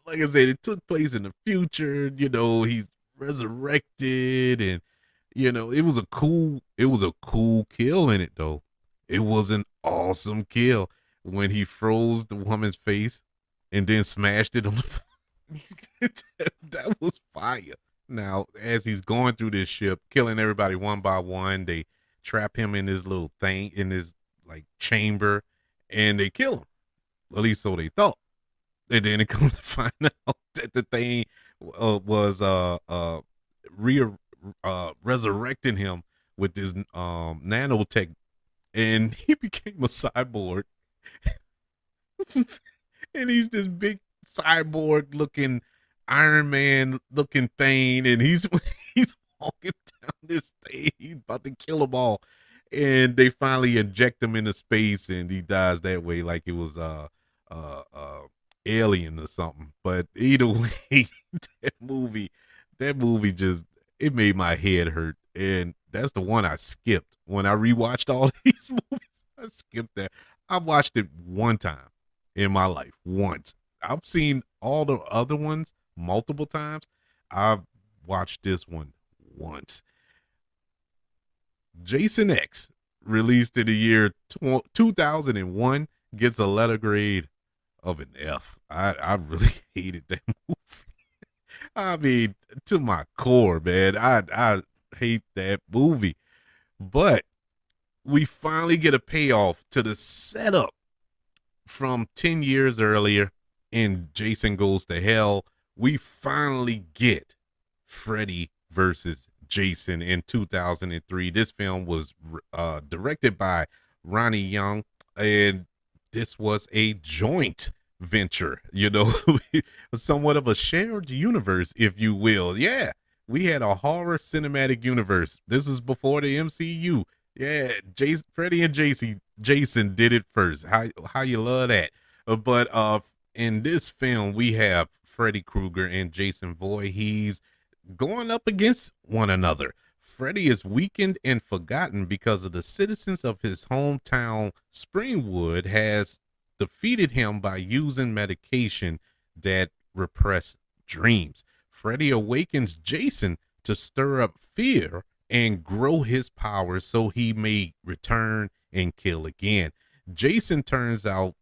like I said, it took place in the future. He's resurrected, and it was a cool kill in it though. It was an awesome kill when he froze the woman's face and then smashed it on the that was fire. Now, as he's going through this ship, killing everybody one by one, they trap him in this little thing, in this like chamber, and they kill him. At least so they thought. And then it comes to find out that the thing was re resurrecting him with this nanotech, and he became a cyborg. And he's this big cyborg looking Iron Man looking thing, and he's he's walking down this thing. He's about to kill them all, and they finally inject him into space, and he dies that way, like it was Alien or something. But either way, that movie just it made my head hurt, and that's the one I skipped when I rewatched all these movies. I skipped that. I watched it one time in my life, once. I've seen all the other ones multiple times. I've watched this one once. Jason X, released in the year 2001, gets a letter grade of an F. I really hated that movie. I mean, to my core, man. I hate that movie. But we finally get a payoff to the setup from 10 years earlier in Jason Goes to Hell. We finally get Freddy versus Jason in 2003. This film was directed by Ronnie Young, and this was a joint venture, somewhat of a shared universe, if you will. Yeah, we had a horror cinematic universe. This was before the MCU. Yeah, Freddy and Jason did it first. How you love that? But in this film, we have Freddy Krueger and Jason Voorhees going up against one another. Freddy is weakened and forgotten because of the citizens of his hometown, Springwood, has defeated him by using medication that repress dreams. Freddy awakens Jason to stir up fear and grow his powers so he may return and kill again. Jason turns out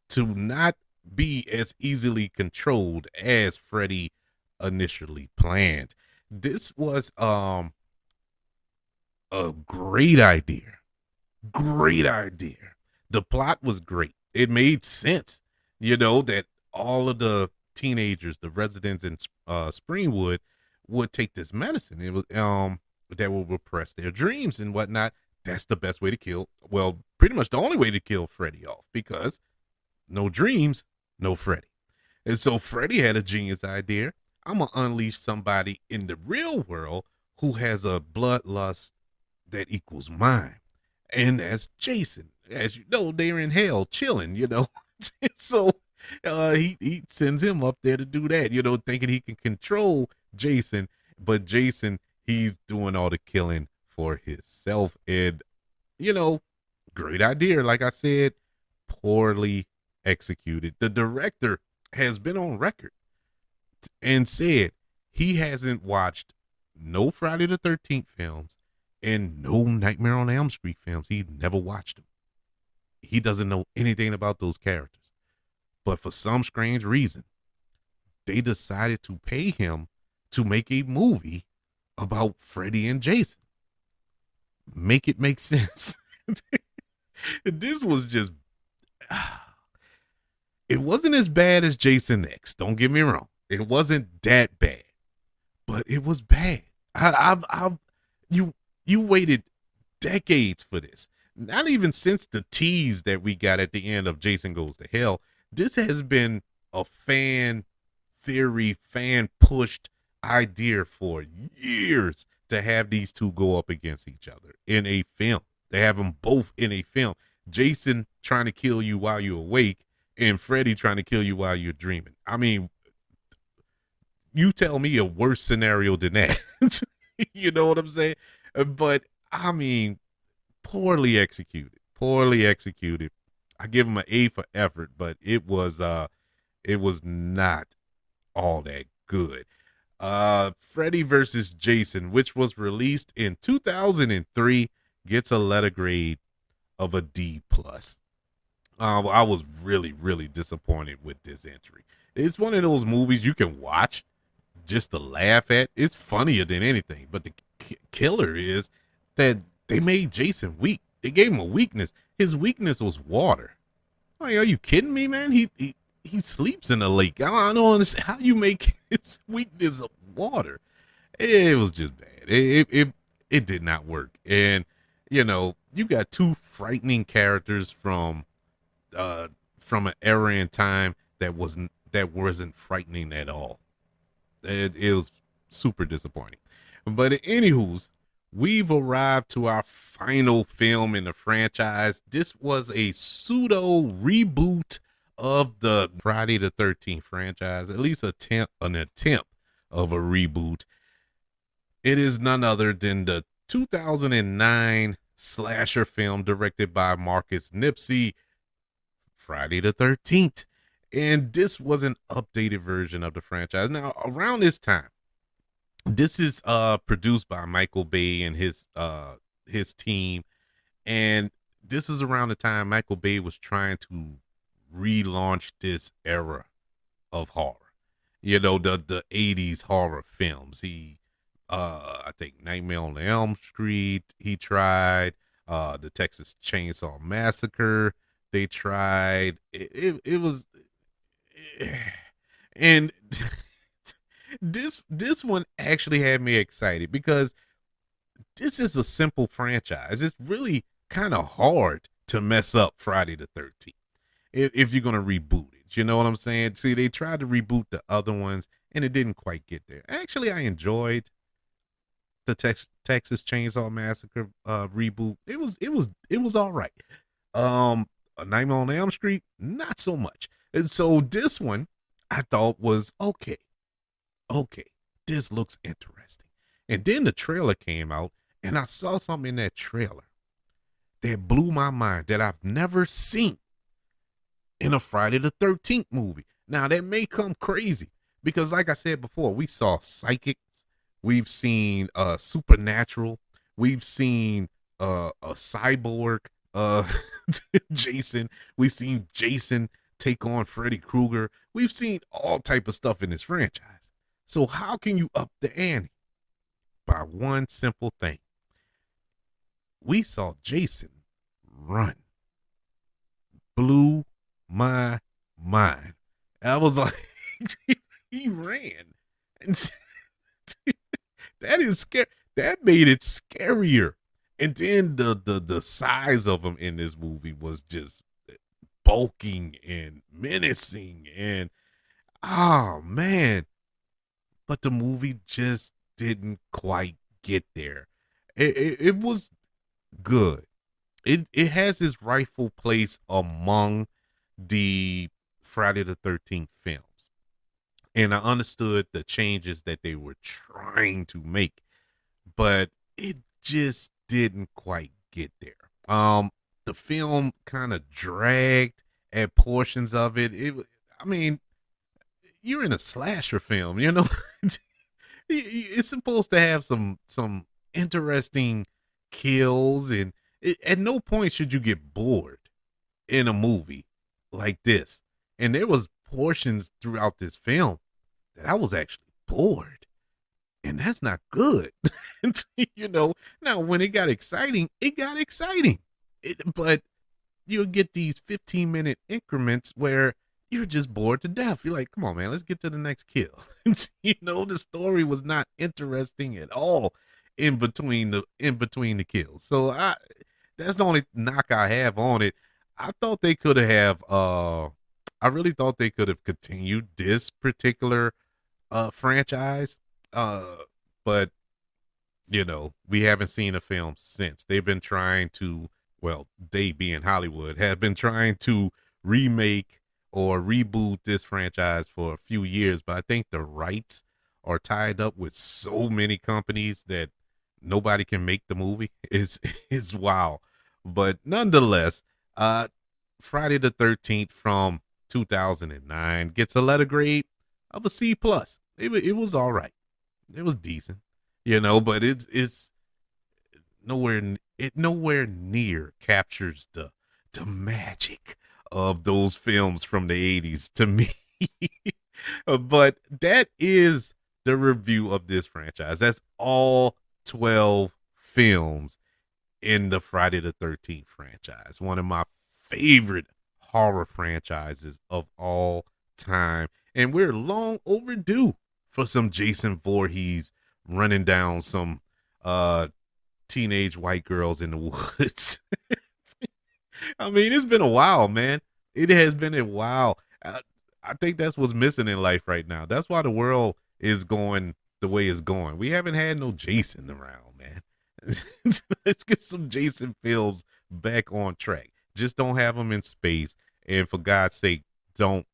to not be as easily controlled as Freddy initially planned. This was a great idea. Great idea. The plot was great. It made sense, that all of the teenagers, the residents in Springwood, would take this medicine. It was that will repress their dreams and whatnot. That's the best way to kill. Well, pretty much the only way to kill Freddy off, because no dreams, no Freddy. And so Freddy had a genius idea. I'm gonna unleash somebody in the real world who has a bloodlust that equals mine, and that's Jason. As you know, they're in hell chilling. So he sends him up there to do that. Thinking he can control Jason, but Jason, he's doing all the killing for himself. And great idea. Like I said, poorly executed. The director has been on record and said he hasn't watched no Friday the 13th films and no Nightmare on Elm Street films. He never watched them. He doesn't know anything about those characters. But for some strange reason, they decided to pay him to make a movie about Freddy and Jason. Make it make sense. This was just it wasn't as bad as Jason X. Don't get me wrong. It wasn't that bad, but it was bad. You waited decades for this. Not even since the tease that we got at the end of Jason Goes to Hell. This has been a fan theory, fan pushed idea for years to have these two go up against each other in a film. They have them both in a film. Jason trying to kill you while you're awake, and Freddy trying to kill you while you're dreaming. I mean, you tell me a worse scenario than that. You know what I'm saying? But I mean, poorly executed. Poorly executed. I give him an A for effort, but it was not all that good. Freddy versus Jason, which was released in 2003, gets a letter grade of a D plus. I was really, really disappointed with this entry. It's one of those movies you can watch just to laugh at. It's funnier than anything. But the killer is that they made Jason weak. They gave him a weakness. His weakness was water. Like, are you kidding me, man? He sleeps in a lake. I don't understand how you make his weakness of water. It was just bad. It did not work. And you know, you got two frightening characters from an era in time that wasn't frightening at all. It was super disappointing. But anywho's, we've arrived to our final film in the franchise. This was a pseudo reboot of the Friday the 13th franchise, at least an attempt of a reboot. It is none other than the 2009 slasher film directed by Marcus Nipsey, Friday the 13th. And this was an updated version of the franchise. Now, around this time, this is produced by Michael Bay and his team. And this is around the time Michael Bay was trying to relaunch this era of horror. You know, the 80s horror films. He I think Nightmare on Elm Street, he tried, the Texas Chainsaw Massacre, they tried. It was and this one actually had me excited because this is a simple franchise. It's really kind of hard to mess up Friday the 13th if you're gonna reboot it. You know what I'm saying? See, they tried to reboot the other ones and it didn't quite get there. Actually, I enjoyed the Texas Chainsaw Massacre reboot. It was all right. A Nightmare on Elm Street, not so much. And so this one I thought was okay. Okay, this looks interesting. And then the trailer came out, and I saw something in that trailer that blew my mind that I've never seen in a Friday the 13th movie. Now, that may come crazy because, like I said before, we saw psychics, we've seen supernatural, we've seen a cyborg, Jason, we've seen Jason take on Freddy Krueger, we've seen all type of stuff in this franchise. So how can you up the ante? By one simple thing. We saw Jason run. Blew my mind. I was like, he ran. And that is scary. That made it scarier. And then the size of him in this movie was just bulking and menacing. And oh man. But the movie just didn't quite get there. It was good. It has its rightful place among the Friday the 13th films. And I understood the changes that they were trying to make, but it just didn't quite get there. The film kind of dragged at portions of it. I mean, you're in a slasher film, you know. It's supposed to have some interesting kills, and at no point should you get bored in a movie like this. And there was portions throughout this film that I was actually bored, and that's not good. You know, now when it got exciting, it got exciting. But you'll get these 15-minute increments where you're just bored to death. You're like, come on, man, let's get to the next kill. You know, the story was not interesting at all in between the kills. So that's the only knock I have on it. I thought they could have I really thought they could have continued this particular franchise. But We haven't seen a film since. They've been trying to, well, they being Hollywood, have been trying to remake or reboot this franchise for a few years, but I think the rights are tied up with so many companies that nobody can make the movie. Is wow. But nonetheless, uh Friday the 13th from 2009 gets a letter grade of a C plus. It was all right. It was decent, but it's nowhere near captures the magic of those films from the 80s to me. But that is the review of this franchise. That's all 12 films in the Friday the 13th franchise. One of my favorite horror franchises of all time. And we're long overdue for some Jason Voorhees running down some teenage white girls in the woods. I mean, it's been a while, man. It has been a while. I think that's what's missing in life right now. That's why the world is going the way it's going. We haven't had no Jason around, man. Let's get some Jason films back on track. Just don't have them in space, and for God's sake, don't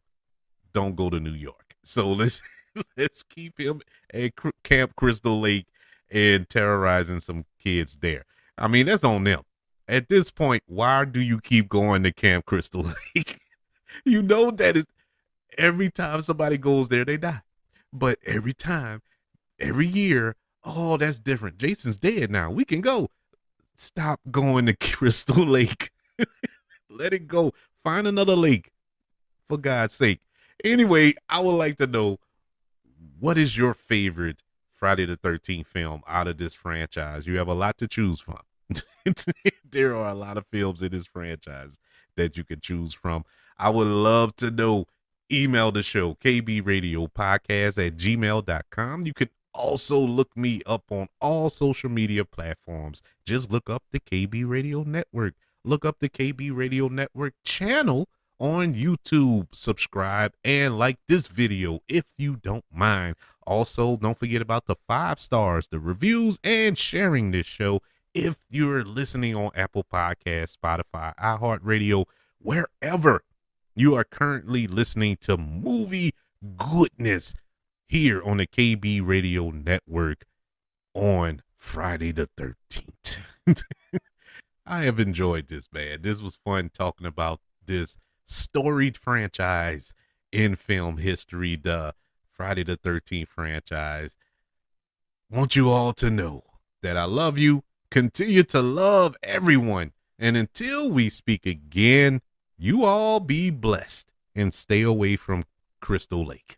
go to New York. So let's keep him at Camp Crystal Lake and terrorizing some kids there. I mean, that's on them. At this point, why do you keep going to Camp Crystal Lake? You know that is every time somebody goes there, they die. But every year, oh, that's different. Jason's dead now. We can go. Stop going to Crystal Lake. Let it go. Find another lake, for God's sake. Anyway, I would like to know, what is your favorite Friday the 13th film out of this franchise? You have a lot to choose from. There are a lot of films in this franchise that you can choose from. I would love to know. Email the show, kbradiopodcast@gmail.com. You can also look me up on all social media platforms. Just look up the KB Radio Network. Look up the KB Radio Network channel on YouTube. Subscribe and like this video if you don't mind. Also, don't forget about the 5 stars, the reviews, and sharing this show if you're listening on Apple Podcasts, Spotify, iHeartRadio, wherever you are currently listening to Movie Goodness here on the KB Radio Network on Friday the 13th. I have enjoyed this, man. This was fun talking about this storied franchise in film history, the Friday the 13th franchise. Want you all to know that I love you. Continue to love everyone. And until we speak again, you all be blessed and stay away from Crystal Lake.